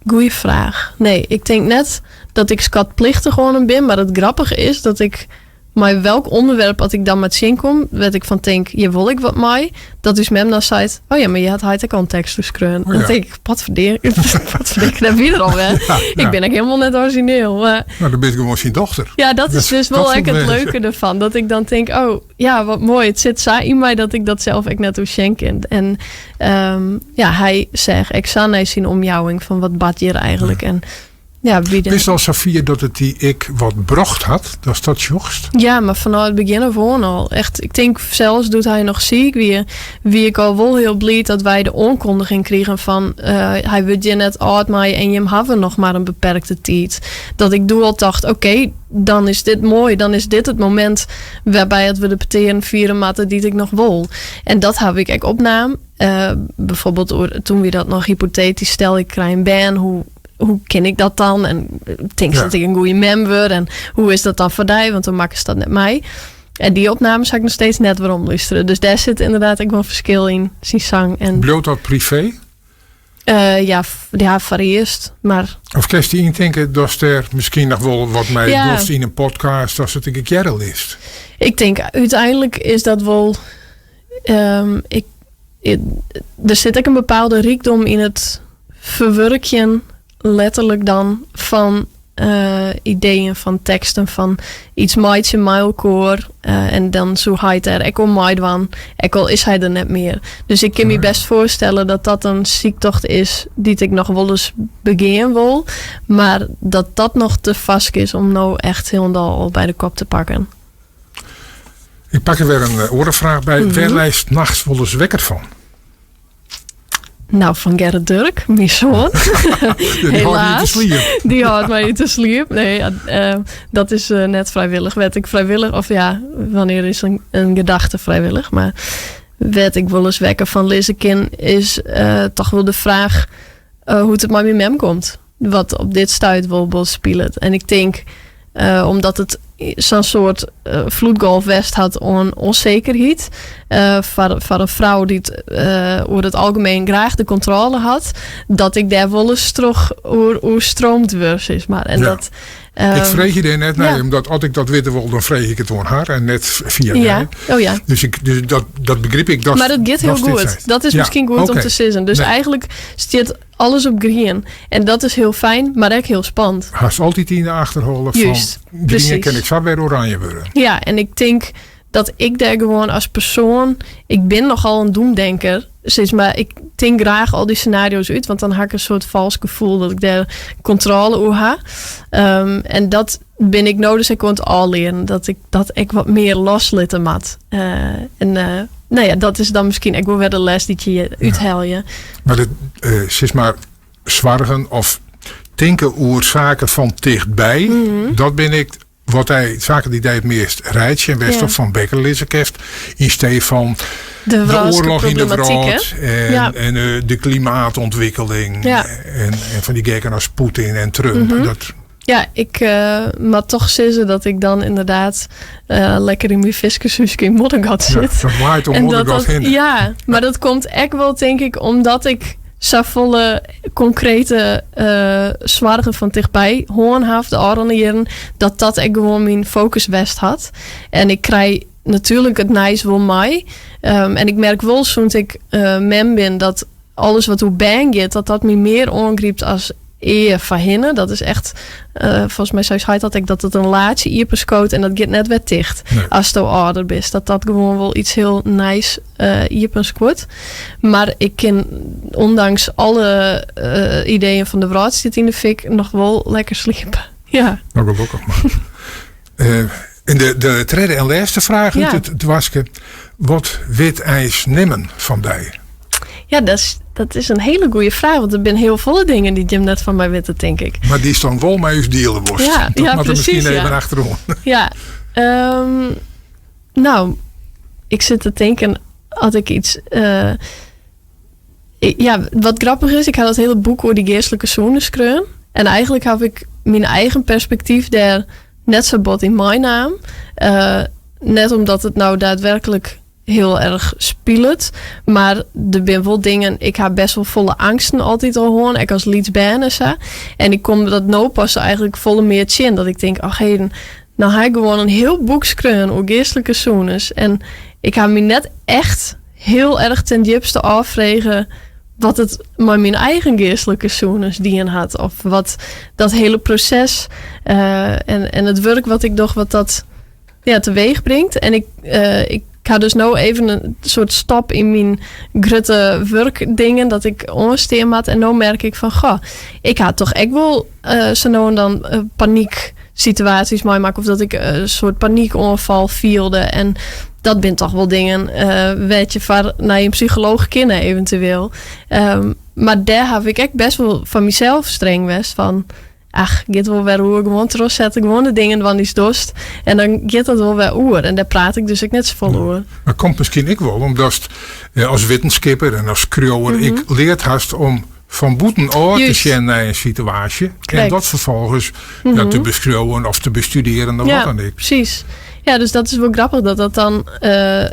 Goeie vraag. Nee, ik denk net dat ik schatplichtig gewoon ben. Maar het grappige is dat ik maar welk onderwerp als ik dan met zin kom, weet ik van denk, je wil ik wat mij. Dat is mem dan zei, oh ja, maar je had hij de context dus kreun. Dan denk ik, wat verdeer daar wie er al weg. Ik ben ook helemaal net origineel. Maar nou, dan ben ik gewoon zijn dochter. Ja, dat is dus wel echt het leuke ervan. Dat ik dan denk, oh ja, wat mooi. Het zit zo in mij dat ik dat zelf ook net hoe schenken. En hij zegt, ik zou niet zien omjouwing van wat bad je er eigenlijk. En ja, wist al Safia dat het die ik wat brocht had? Dat is dat jochst? Ja, maar vanaf het begin af aan al. Echt, ik denk zelfs doet hij nog ziek weer. Wie ik al wel heel blij dat wij de onkondiging kregen van hij wil je net oud mij en je hebben nog maar een beperkte tijd. Dat ik doe al dacht, oké, dan is dit mooi. Dan is dit het moment waarbij we de peteren vieren matten die ik nog wil. En dat heb ik echt opname. Bijvoorbeeld toen we dat nog hypothetisch stel, ik krijg een baan, hoe ken ik dat dan? En denk dat ik een goede member? En hoe is dat dan voor die? Want dan maken ze dat net mij. En die opnames ga ik nog steeds net waarom luisteren. Dus daar zit inderdaad ook wel een verschil in. Zie zang en. Bloot dat privé? Ja, varieert. Maar. Of kan je in denken dat er misschien nog wel wat mij doet in een podcast als het een keer is? Ik denk uiteindelijk is dat wel. Er zit ook een bepaalde rijkdom in het verwerken. Letterlijk dan van ideeën, van teksten, van iets maatje mijlkoor en dan zo hij er ik al maait van, ik al is hij er net meer. Dus ik kan me best voorstellen dat dat een ziektocht is die ik nog wel eens begaan wil, maar dat nog te vast is om nou echt helemaal al bij de kop te pakken. Ik pak er weer een orenvraag bij. Waar lijst nachts wel eens wekker van? Nou, van Gerrit Dirk, mijn zoon. Helaas. Die houdt mij niet te sliep. Nee, dat is net vrijwillig. Werd ik vrijwillig, of ja, wanneer is een gedachte vrijwillig? Maar werd ik wel eens wekker van Lizekin is toch wel de vraag hoe het met mijn mem komt. Wat op dit stuit wel speelt. En ik denk, omdat het zo'n soort vloedgolfwest had on onzekerheid. Voor een vrouw die het over het algemeen graag de controle had. Dat ik daar wel eens terug hoe stroomt is. Maar en Ik vreeg je er net naar, ja. omdat als ik dat weten wil, dan vreeg ik het aan haar en net via Ja, mij. oh ja. Dus dat begrip ik. Maar dat gaat heel goed. Dat is misschien goed om te zeggen. Dus eigenlijk staat alles op green. En dat is heel fijn, maar ook heel spannend. Haast altijd in de achterholen Juist, van green precies. kan ik zo weer oranje worden. Ja, en ik denk dat ik daar gewoon als persoon... Ik ben nogal een doemdenker. Maar ik denk graag al die scenario's uit. Want dan heb ik een soort vals gevoel dat ik daar controle over heb. En dat ben ik nodig. Ik kon het al leren. Dat ik wat meer loslaten moet. Nou ja, dat is dan misschien ook wel weer de les die je uithaal je. Maar het maar zwargen of denken over zaken van dichtbij. Dat ben ik... Wat hij zaken die hij het meest rijdt en best van Bekker lezen heeft. In steeds van de oorlog in de wereld. En de klimaatontwikkeling. Ja. En van die gekken als Poetin en Trump. Ja, ik maar toch zeggen dat ik dan inderdaad lekker in mijn viskershuisje in Moddergat zit. Ja, dat waait om Moddergat heen. Ja, maar dat komt echt wel denk ik omdat ik zo volle concrete zwargen van dichtbij hoornhaft de oren dat ik gewoon mijn focus west had. En ik krijg natuurlijk het nice wel mij. En ik merk wel zoals ik mem ben dat alles wat hoe bang gaat, dat me meer ongrijpt als eer verhinnen. Dat is echt, volgens mij zei hij dat het een laatje ierperscoot en dat gaat net weer dicht. Nee. Als je ouder bent. Dat gewoon wel iets heel nice ierperscoot. Maar ik ken ondanks alle ideeën van de wereld zit in de fik nog wel lekker sliepen. Ja. Nou, gelukkig maar. In de tweede en laatste vraag het waske. Wat wit ijs nemen van die? Ja, dat is een hele goede vraag. Want er zijn heel volle dingen die Jim net van mij weten, denk ik. Maar die is dan wel met uw dielenworst. Ja, dat moet precies, er misschien even achterom. Ja, nou, ik zit te denken, had ik iets... wat grappig is, ik had het hele boek over die geestelijke zonen schreeuwen. En eigenlijk heb ik mijn eigen perspectief daar net zo bot in mijn naam. Net omdat het nou daadwerkelijk heel erg speelt. Maar er zijn wel dingen... Ik heb best wel volle angsten altijd al horen. Ik als Leeds ben en zo. En ik kom dat nou pas eigenlijk volle meer in. Dat ik denk, ach heden, nou ga ik gewoon een heel boek schreeuwen over geestelijke zones. En ik heb me net echt heel erg ten diepste afvregen wat het maar mijn eigen geestelijke zones dienen had. Of wat dat hele proces en het werk wat ik dacht wat dat teweeg brengt. En ik ga dus nou even een soort stap in mijn grote werkdingen dat ik onsteem had. En nu merk ik van, ik had toch echt wel zo nou en dan paniek situaties meemaken. Of dat ik een soort paniekonval vielde. En dat zijn toch wel dingen, weet je, van naar een psycholoog kennen eventueel. Maar daar heb ik echt best wel van mezelf streng best van... Ach, gaat wel weer hoe gewoon terug zetten, gewoon de dingen van die dorst. En dan gaat dat wel weer oer. En daar praat ik dus ook net zo vol over. Maar komt misschien ik wel, omdat als wetenschapper en als creower ik leert hast om van boeten oor te zien naar een situatie. Correct. En dat vervolgens te beschouwen of te bestuderen. Wat dan ik. Precies. Ja, dus dat is wel grappig dat dat dan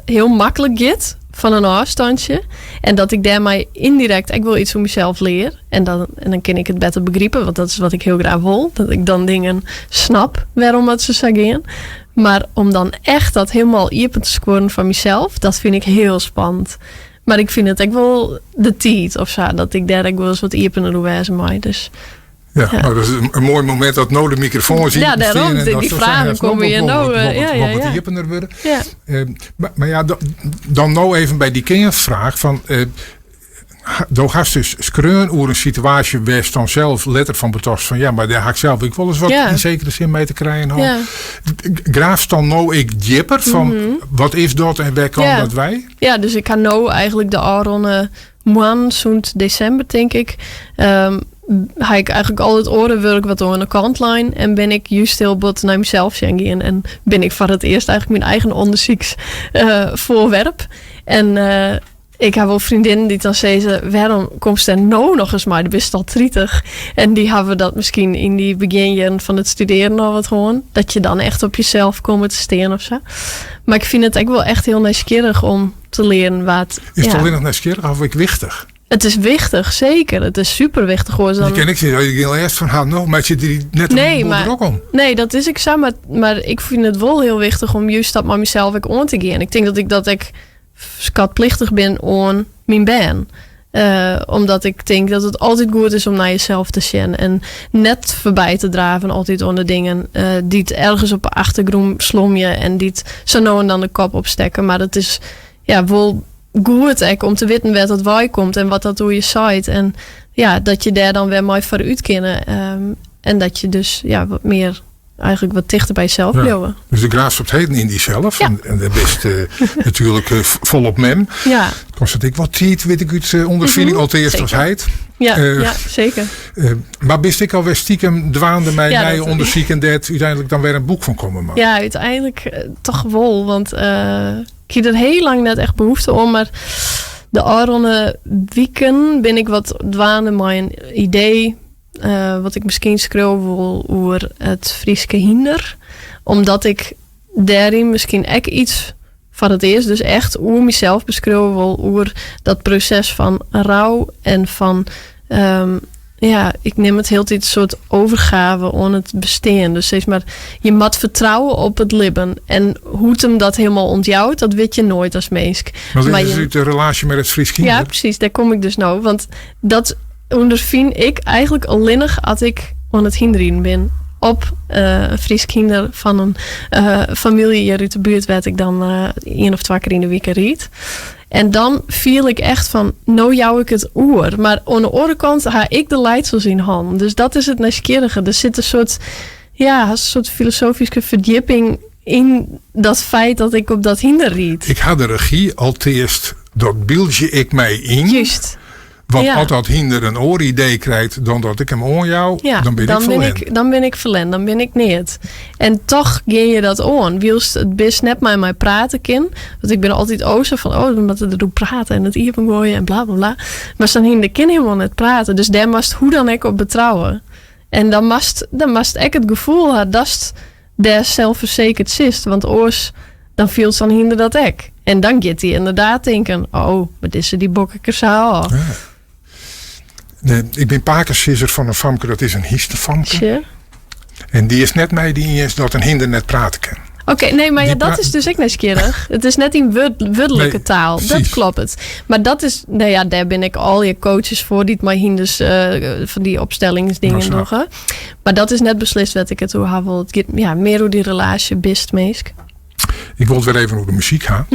heel makkelijk gaat van een afstandje. En dat ik daarmee indirect ik wil iets voor mezelf leer. En dan kan ik het beter begrijpen. Want dat is wat ik heel graag wil. Dat ik dan dingen snap waarom dat ze zeggen. Maar om dan echt dat helemaal iepen te scoren van mezelf. Dat vind ik heel spannend. Maar ik vind het ook wel de tijd of zo. Dat ik daar ook wel eens wat iepener doe wijzen mij. Dus... Ja, maar dat is een mooi moment dat nou de microfoon ziet. Ja, daarom. Die vragen komen hier nou. Worden. Ja. Maar ja, dan nou even bij die kindervraag van... Dan ga je dus schreeuwen over een situatie waar je dan zelf letter van betost van... Ja, maar daar ga ik zelf wel eens wat in zekere zin mee te krijgen. Ja. Graaf dan nou ik dieper van wat is dat en waar kan dat wij? Ja, dus ik ga nou eigenlijk de Aron maand, zo'n december denk ik... ga ik eigenlijk al het orenwerk wat aan de kantlijn en ben ik juist heel bot naar mezelf gaan en ben ik voor het eerst eigenlijk mijn eigen onderzoeks voorwerp en ik heb wel vriendinnen die dan zeggen waarom komt er nou nog eens maar de best al 30 en die hebben dat misschien in die beginjaren van het studeren al wat gewoon dat je dan echt op jezelf komt te staan of zo, maar ik vind het ook wel echt heel nieuwsgierig om te leren wat is het alleen nog nieuwsgierig of ik wichtig? Het is wichtig, zeker. Het is super wichtig hoor. Dan ken ik ze heel eerst van nou, maar zit er net een ook om. Nee, dat is ik zo, maar ik vind het wel heel wichtig om juist dat met mezelf ook om te gaan. Ik denk dat ik schatplichtig ben aan mijn baan. Omdat ik denk dat het altijd goed is om naar jezelf te zien. En net voorbij te draven altijd onder dingen die het ergens op de achtergrond slommen en die het zo nou en dan de kop opsteken. Maar het is wel goed om te weten waar dat waar komt en wat dat door je site. En dat je daar dan weer mooi vooruit kennen. En dat je dus wat meer eigenlijk wat dichter bij jezelf blijven. Dus de graafschap heden in die zelf. Ja. En de best natuurlijk volop mem. Ja. Kost het ik wat tijd, weet ik uit ondervinding. Al eerst als heid. Ja, zeker. Maar best ik alweer stiekem dwaande mij onderzoek en dat uiteindelijk dan weer een boek van komen mag. Ja, uiteindelijk toch wel. Want ik had er heel lang net echt behoefte om. Maar de aanronde weken ben ik wat dwaande met een idee. Wat ik misschien schreeuw wil over het Frieske hinder. Omdat ik daarin misschien echt iets van het eerst. Dus echt over mezelf beschreeuwen wil. Over dat proces van rouw. En van ik neem het heel tijd een soort overgave aan het bestaan. Dus steeds maar je moet vertrouwen op het libben. En hoe het hem dat helemaal ontjouwt, dat weet je nooit als mens. Maar is het de relatie met het Frieske hinder? Ja, precies. Daar kom ik dus nou. Want dat ondervind ik eigenlijk alleen als ik aan het hinderen ben. Op een Fries kinder van een familie hier uit de buurt werd ik dan 1 of 2 keer in de week riet. En dan viel ik echt van, nou jou ik het oor. Maar aan de andere kant ga ik de leidsels in hand. Dus dat is het nieuwsgierige. Er zit een soort filosofische verdieping in dat feit dat ik op dat hinder riet. Ik had de regie al eerst, dat beeldje ik mij in. Juist. Want als dat hinder een ooridee krijgt dan dat ik hem aan jou, dan ben ik verlend. Dan ben ik verlend, dan ben ik niet. En toch ging je dat aan. Wielst het best net met mij praten kan. Want ik ben altijd ozen van, omdat we er praten en het hier gooien en bla bla bla. Maar dan hing de kind helemaal net praten. Dus daar moest hoe dan ik op betrouwen. En dan moest ik het gevoel hebben dat daar zelfverzekerd zit. Want oors, dan viel het dan hinder dat ik. En dan gaat hij inderdaad denken, maar dit is die bokkenkersaal. Ja. Ik ben pakersvisser van een famke, dat is een hiestenfamke. Sure. En die is net mij die is dat een hinder net praten kan. Oké, nee, maar dat is dus ook nieuwsgierig. Het is net in woordelijke taal. Precies. Dat klopt het. Maar dat is, daar ben ik al je coaches voor die het maar hinders van die opstellingsdingen nog. Hè. Maar dat is net beslist wat ik het hoe heb. Het gaat meer hoe die relatie best meest. Ik wil weer even over de muziek gaan.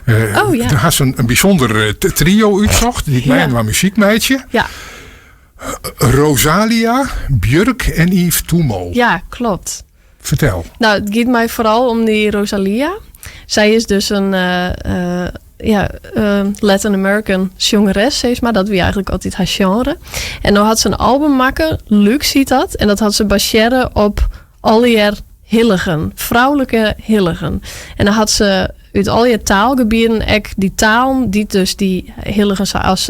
Er had een bijzonder trio uitzocht. Die mij een muziekmeidje. Ja. Rosalia, Björk en Yves Toemol. Ja, klopt. Vertel. Nou, het gaat mij vooral om die Rosalia. Zij is dus een Latin American zangeres, zeg maar. Dat wie eigenlijk altijd haar genre. En dan had ze een album maken, Lux ziet dat. En dat had ze baseren op al hilligen, vrouwelijke hilligen. En dan had ze uit al je taalgebieden die taal, die dus die hilligen zoals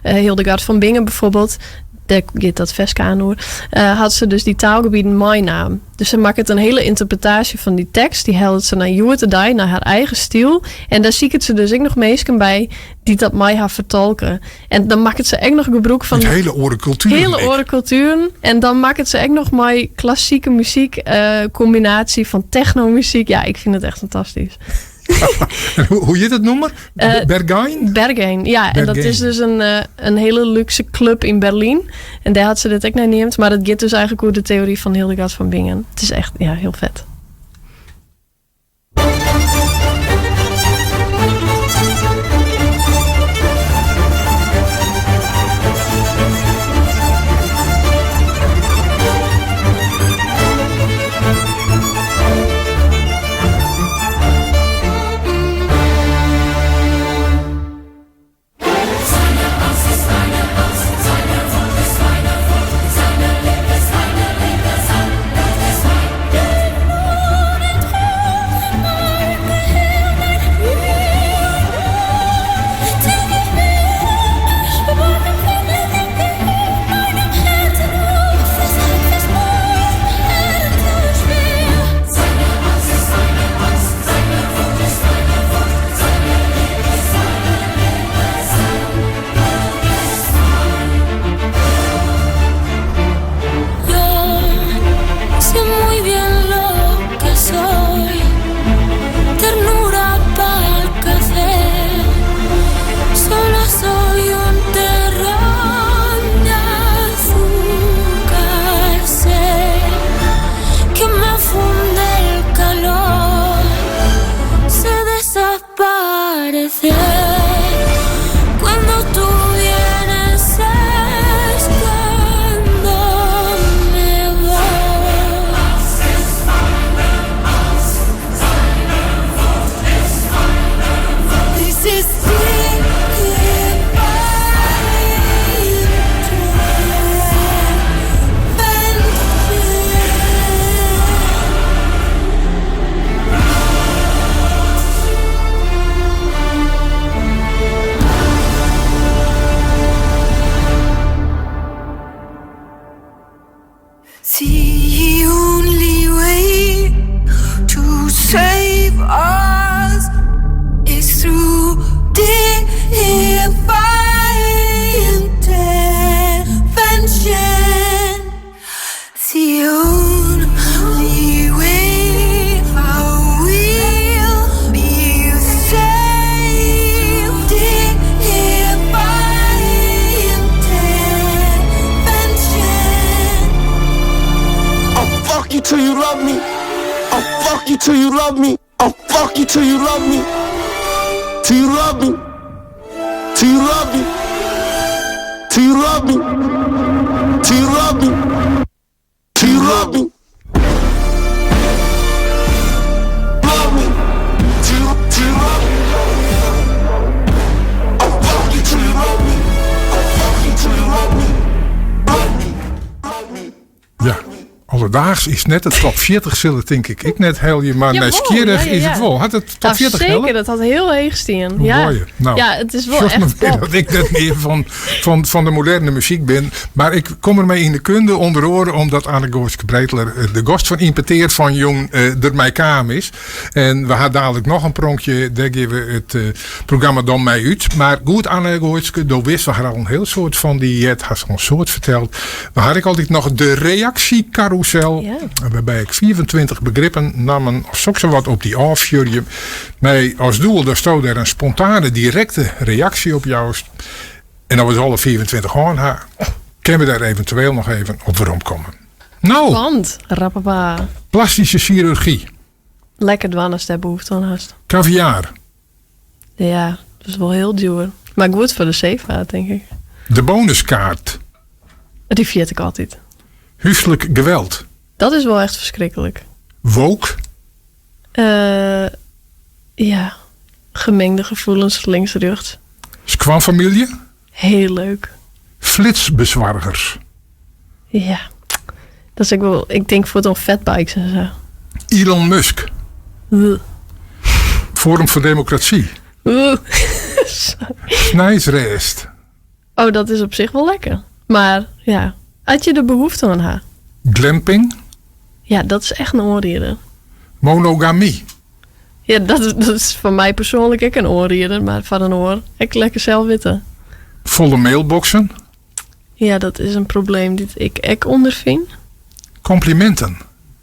Hildegard van Bingen bijvoorbeeld, daar gaat dat Veska aan hoor, had ze dus die taalgebieden mijn naam. Dus ze maakt een hele interpretatie van die tekst, die helpt ze naar Joertedij, naar haar eigen stijl. En daar zie ik het ze dus ook nog meesken bij die dat mij haar vertolken. En dan maakt het ze ook nog gebruik van het hele orencultuur. Hele orencultuur. En dan maakt het ze ook nog maar klassieke muziek, combinatie van technomuziek. Ja, ik vind het echt fantastisch. Hoe je dat noemen? Berghain? Berghain, ja. Berghain. En dat is dus een hele luxe club in Berlijn. En daar had ze dit ook naar neemt. Maar het gaat dus eigenlijk over de theorie van Hildegard van Bingen. Het is echt heel vet. desaparecer cuando tú vienes es cuando me vas. This is the only way to save us is through divine intervention. The only way I will be saved, divine intervention. I'll fuck you till you love me. I'll fuck you till you love me. I'll fuck you till you love me. Till you love me. Till you love me. Till you love me. Till you love me. Till you love me. Love me. Till you love me. I'll fuck you till you love me. I'll fuck you till you love me. Love me. Love me. Ja, alledaags is net het top 40 zullen, denk ik net helje, maar Ja, nieuwsgierig mooi, is het wel. Had het top 40 zeker, hellen? dat had heel heeg staan. Hoe Ja. mooi. Nou, Ja, het is wel zoals echt me pop. dat ik net meer van de moderne muziek ben. Maar ik kom ermee in de kunde onder oren omdat Anne Goortske Breitler de gast van impeteert van jong der mij kaam is. En we hadden dadelijk nog een pronkje, daar geven we het programma dan mij uit. Maar goed, Anne Goortske, door wist we haar al een heel soort van die het had een soort verteld. Maar had ik altijd nog de reactiecarousel. Ja. Waarbij ik 24 begrippen namen of zo wat op die afjurje. Met als doel, daar stond er een spontane, directe reactie op jou. En dat was alle 24 aan. Kunnen we daar eventueel nog even op waarom komen? Nou, Want, rappapa. plastische chirurgie, Lekker dwan als daar behoefte aan hast. caviar, Ja, dat is wel heel duur. Maar goed voor de zeevaart, denk ik. de bonuskaart, Die viert ik altijd. huiselijk geweld, Dat is wel echt verschrikkelijk. woke, Ja, gemengde gevoelens links-rechts. squamfamilie, Heel leuk. flitsbezwargers, Ja, dat is ook wel. Ik denk voor dan fatbikes en zo. Elon Musk, Ugh. Forum voor Democratie, Ugh. Snijsrest, Oh, dat is op zich wel lekker. Maar ja, had je de behoefte aan haar? glamping, Ja, dat is echt een oorreder. monogamie, Ja, dat is voor mij persoonlijk ook een oorreder. Maar van een oor, ik lekker zelf weten. volle mailboxen, Ja, dat is een probleem die ik ook ondervind. complimenten,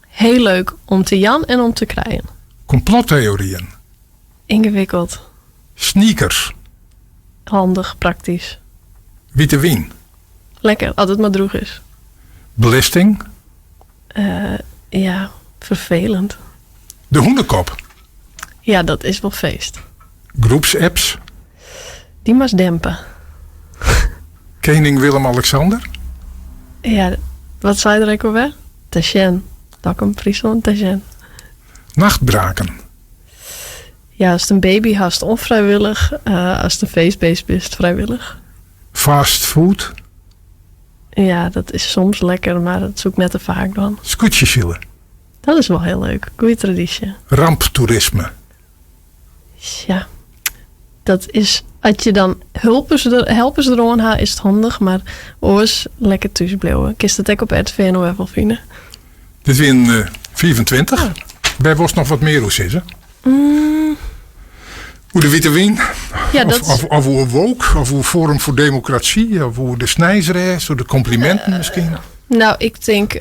Heel leuk om te jan en om te krijgen. complottheorieën, Ingewikkeld. sneakers, Handig, praktisch. witte wien, Lekker, als het maar droeg is. belisting, Ja, vervelend. de hoenderkop, Ja, dat is wel feest. groepsapps, Die maar dempen. koning Willem-Alexander, Ja, wat zei er ook alweer? Taschen. Dokkum, Friesland, Taschen. nachtbraken, Ja, als het een baby hast, onvrijwillig. Als het een feestbeest is, vrijwillig. fast food, Ja, dat is soms lekker, maar dat zoek net te vaak dan. scootjeschillen, Dat is wel heel leuk. Goeie traditie. ramptoerisme, Ja, dat is... Als je dan helpers eraan haalt, is het handig. Maar oors lekker thuis blijven. Kist het ook op RTV NOF wel vinden. dit is in 24. Bij was nog wat meer hoe is hè? Hoe de witte wien, Ja, dat is... of hoe woke, of hoe Forum voor Democratie, of hoe de snijsreis, hoe de complimenten misschien. Nou, ik denk...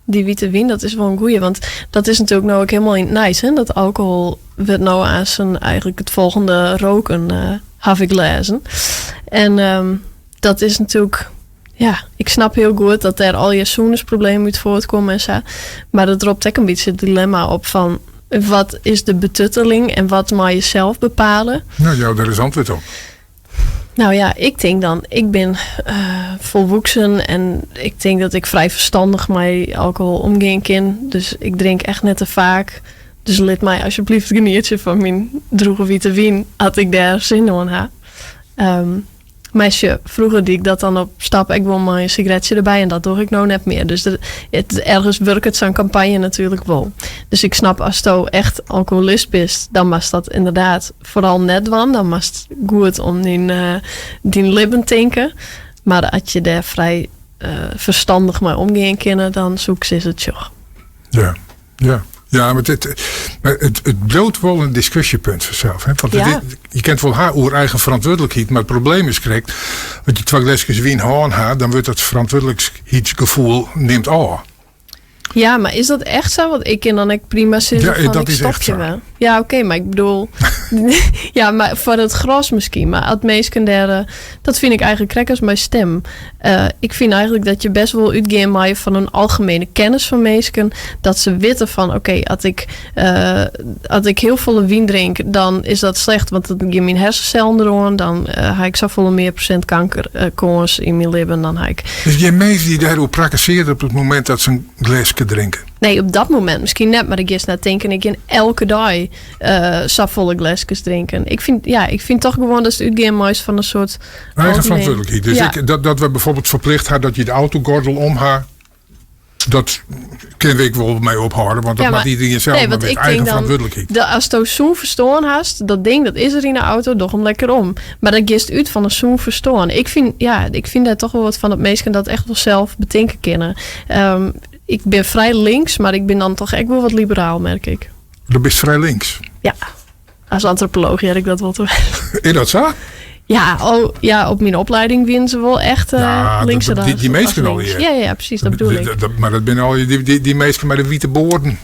die witte wien, dat is wel een goeie. Want dat is natuurlijk nou ook helemaal niet nice. Hè? Dat alcohol werd nou aan zijn eigenlijk het volgende roken, heb ik lezen. En dat is natuurlijk... Ja, ik snap heel goed dat er al je zoenersproblemen uit voortkomen en zo. Maar dat dropt ook een beetje het dilemma op van... wat is de betutteling en wat mag je zelf bepalen? Nou, ja, daar is antwoord op. Nou ja, ik denk dan, ik ben volwassen en ik denk dat ik vrij verstandig met alcohol omgaan kan. Dus ik drink echt net te vaak. Dus laat mij alsjeblieft een niertje van mijn droege witte wien, had ik daar zin in had. Meisje, vroeger die ik dat dan op stap, ik wil maar een sigaretje erbij en dat doe ik nou net meer. Dus ergens werkt het zo'n campagne natuurlijk wel. Dus ik snap als je echt alcoholist bent, dan was dat inderdaad vooral net van. Dan was het goed om die lippen tinken. Maar als je daar vrij verstandig mee omgaan kan, dan zoek ze het toch. Ja, ja. Ja, maar het bloot wel een discussiepunt vanzelf. Hè? Want Ja. je kent wel haar oer eigen verantwoordelijkheid, maar het probleem is correct. Als je 2 glasjes wien hoorn haar, dan wordt dat verantwoordelijkheidsgevoel neemt af. Ja, maar is dat echt zo? Want ik kan dan ook prima zitten Ja, van dat ik is stop echt je zo. wel. Ja, oké, maar ik bedoel... ja, maar voor het gros misschien. Maar het meesten dat vind ik eigenlijk crackers mijn stem. Ik vind eigenlijk dat je best wel uitgaan mag van een algemene kennis van mensen. Dat ze weten van, oké, als ik heel veel wien drink, dan is dat slecht. Want dan geeft mijn hersencellen erover. Dan heb ik zoveel meer procent kankerkans in mijn lippen. Dan heb ik... Dus je mensen die daarop praktiseren op het moment dat ze een glasje drinken. Nee, op dat moment misschien net, maar ik is net denken, ik kan elke dag volle glasjes drinken. Ik vind toch gewoon dat het uitgaan is van een soort Eigen algemeen- verantwoordelijkheid. Dus Ja. dat we bijvoorbeeld verplicht hadden dat je de autogordel omhaalt. Dat kunnen we wel mee ophouden, want dat Ja, mag maar- iedereen zelf, nee, maar want met ik eigen denk dan verantwoordelijkheid. Als je zo'n verstoren hast, dat ding dat is er in de auto, doch hem lekker om. Maar dat gist uit van een zo'n verstoren. Ik vind daar toch wel wat van het meesten dat echt wel zelf betinken kunnen. Ik ben vrij links, maar ik ben dan toch echt wel wat liberaal, merk ik. Dat is vrij links. Ja, als antropoloog heb ik dat wel te. Is dat zo? Ja, op mijn opleiding winnen ze wel echt linkse die meesten al hier. Ja, precies, dat bedoel ik. Maar dat zijn al die meesten met de witte boorden.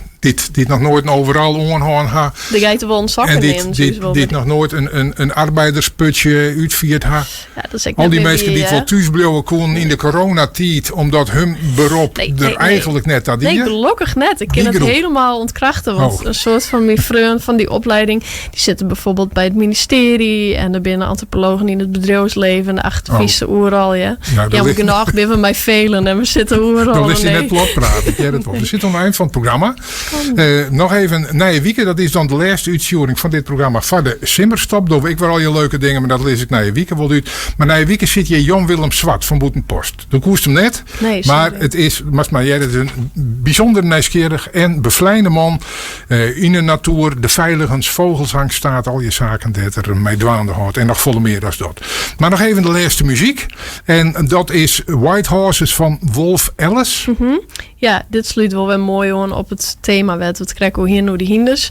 Die nog nooit overal onhoorn ha. De geiten wel een zakken En nemen. die nog nooit een arbeidersputje uitviert ha. Ja, dat is Al die mensen die het wel thuis blijven konden in de coronatijd, omdat hun beroep er eigenlijk net aan Nee, die. gelukkig net. Ik kan Die het groep. helemaal ontkrachten. Want Oh. een soort van mijn vriend van die opleiding, die zitten bijvoorbeeld bij het ministerie en er binnen antropologen in het bedrijfsleven en de activisten overal. Ja, Nou, ja maar genoeg ben we mij velen en we zitten overal. Dan is je nee. net plat praten. Ik ken het wel. We zitten aan het eind van het programma. Nog even, Nijwieke, dat is dan de laatste uitzending van dit programma van de Simmerstop. Door ik wel al je leuke dingen, maar dat lees ik Nijwieke wel uit. Maar Nijwieke zit je Jan Willem Zwart van Boetenpost. Dat koest hem net. Nee, maar sorry. het is, maar jij is een bijzonder nieuwsgierig en bevlijende man. In de natuur, de veiligens, vogelzang staat, al je zaken dat er mee dwaande houdt. En nog volle meer dan dat. Maar nog even de laatste muziek. En dat is White Horses van Wolf Alice. Ja, dit sluit wel weer mooi aan op het thema wat we krijgen hier nu de hinders.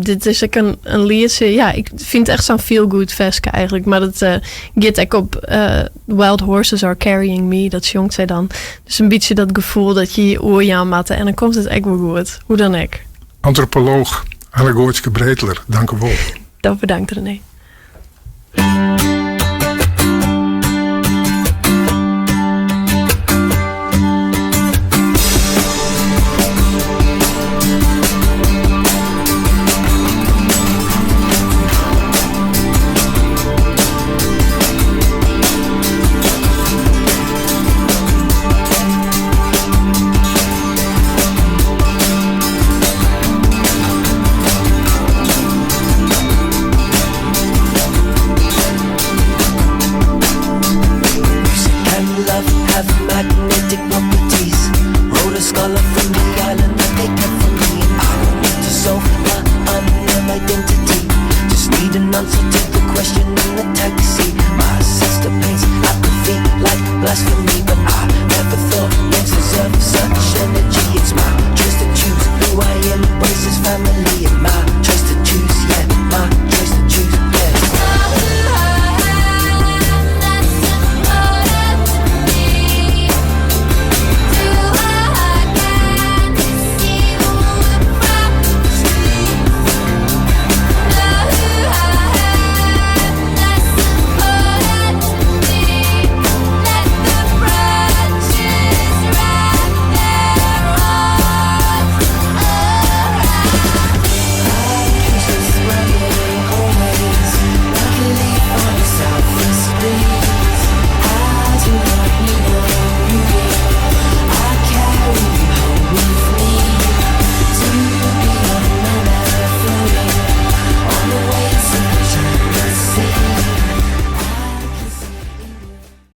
Dit is ook een liedje. Ja, ik vind het echt zo'n feel-good veske eigenlijk. Maar het gaat ook op Wild Horses Are Carrying Me. Dat zongt zij dan. Dus een beetje dat gevoel dat je je oor aanmatte. En dan komt het echt wel goed. Hoe dan ook. Antropoloog Allegoortske Breedler, dank u wel. Dat bedankt René. And love have magnetic properties. Wrote a scholar from the island that they kept from me. And I don't need to solve my unknown identity. Just need an answer to the question in the taxi. My sister paints apathy like blasphemy, but I never thought names deserve such energy. It's my choice to choose who I embrace as family, and my choice to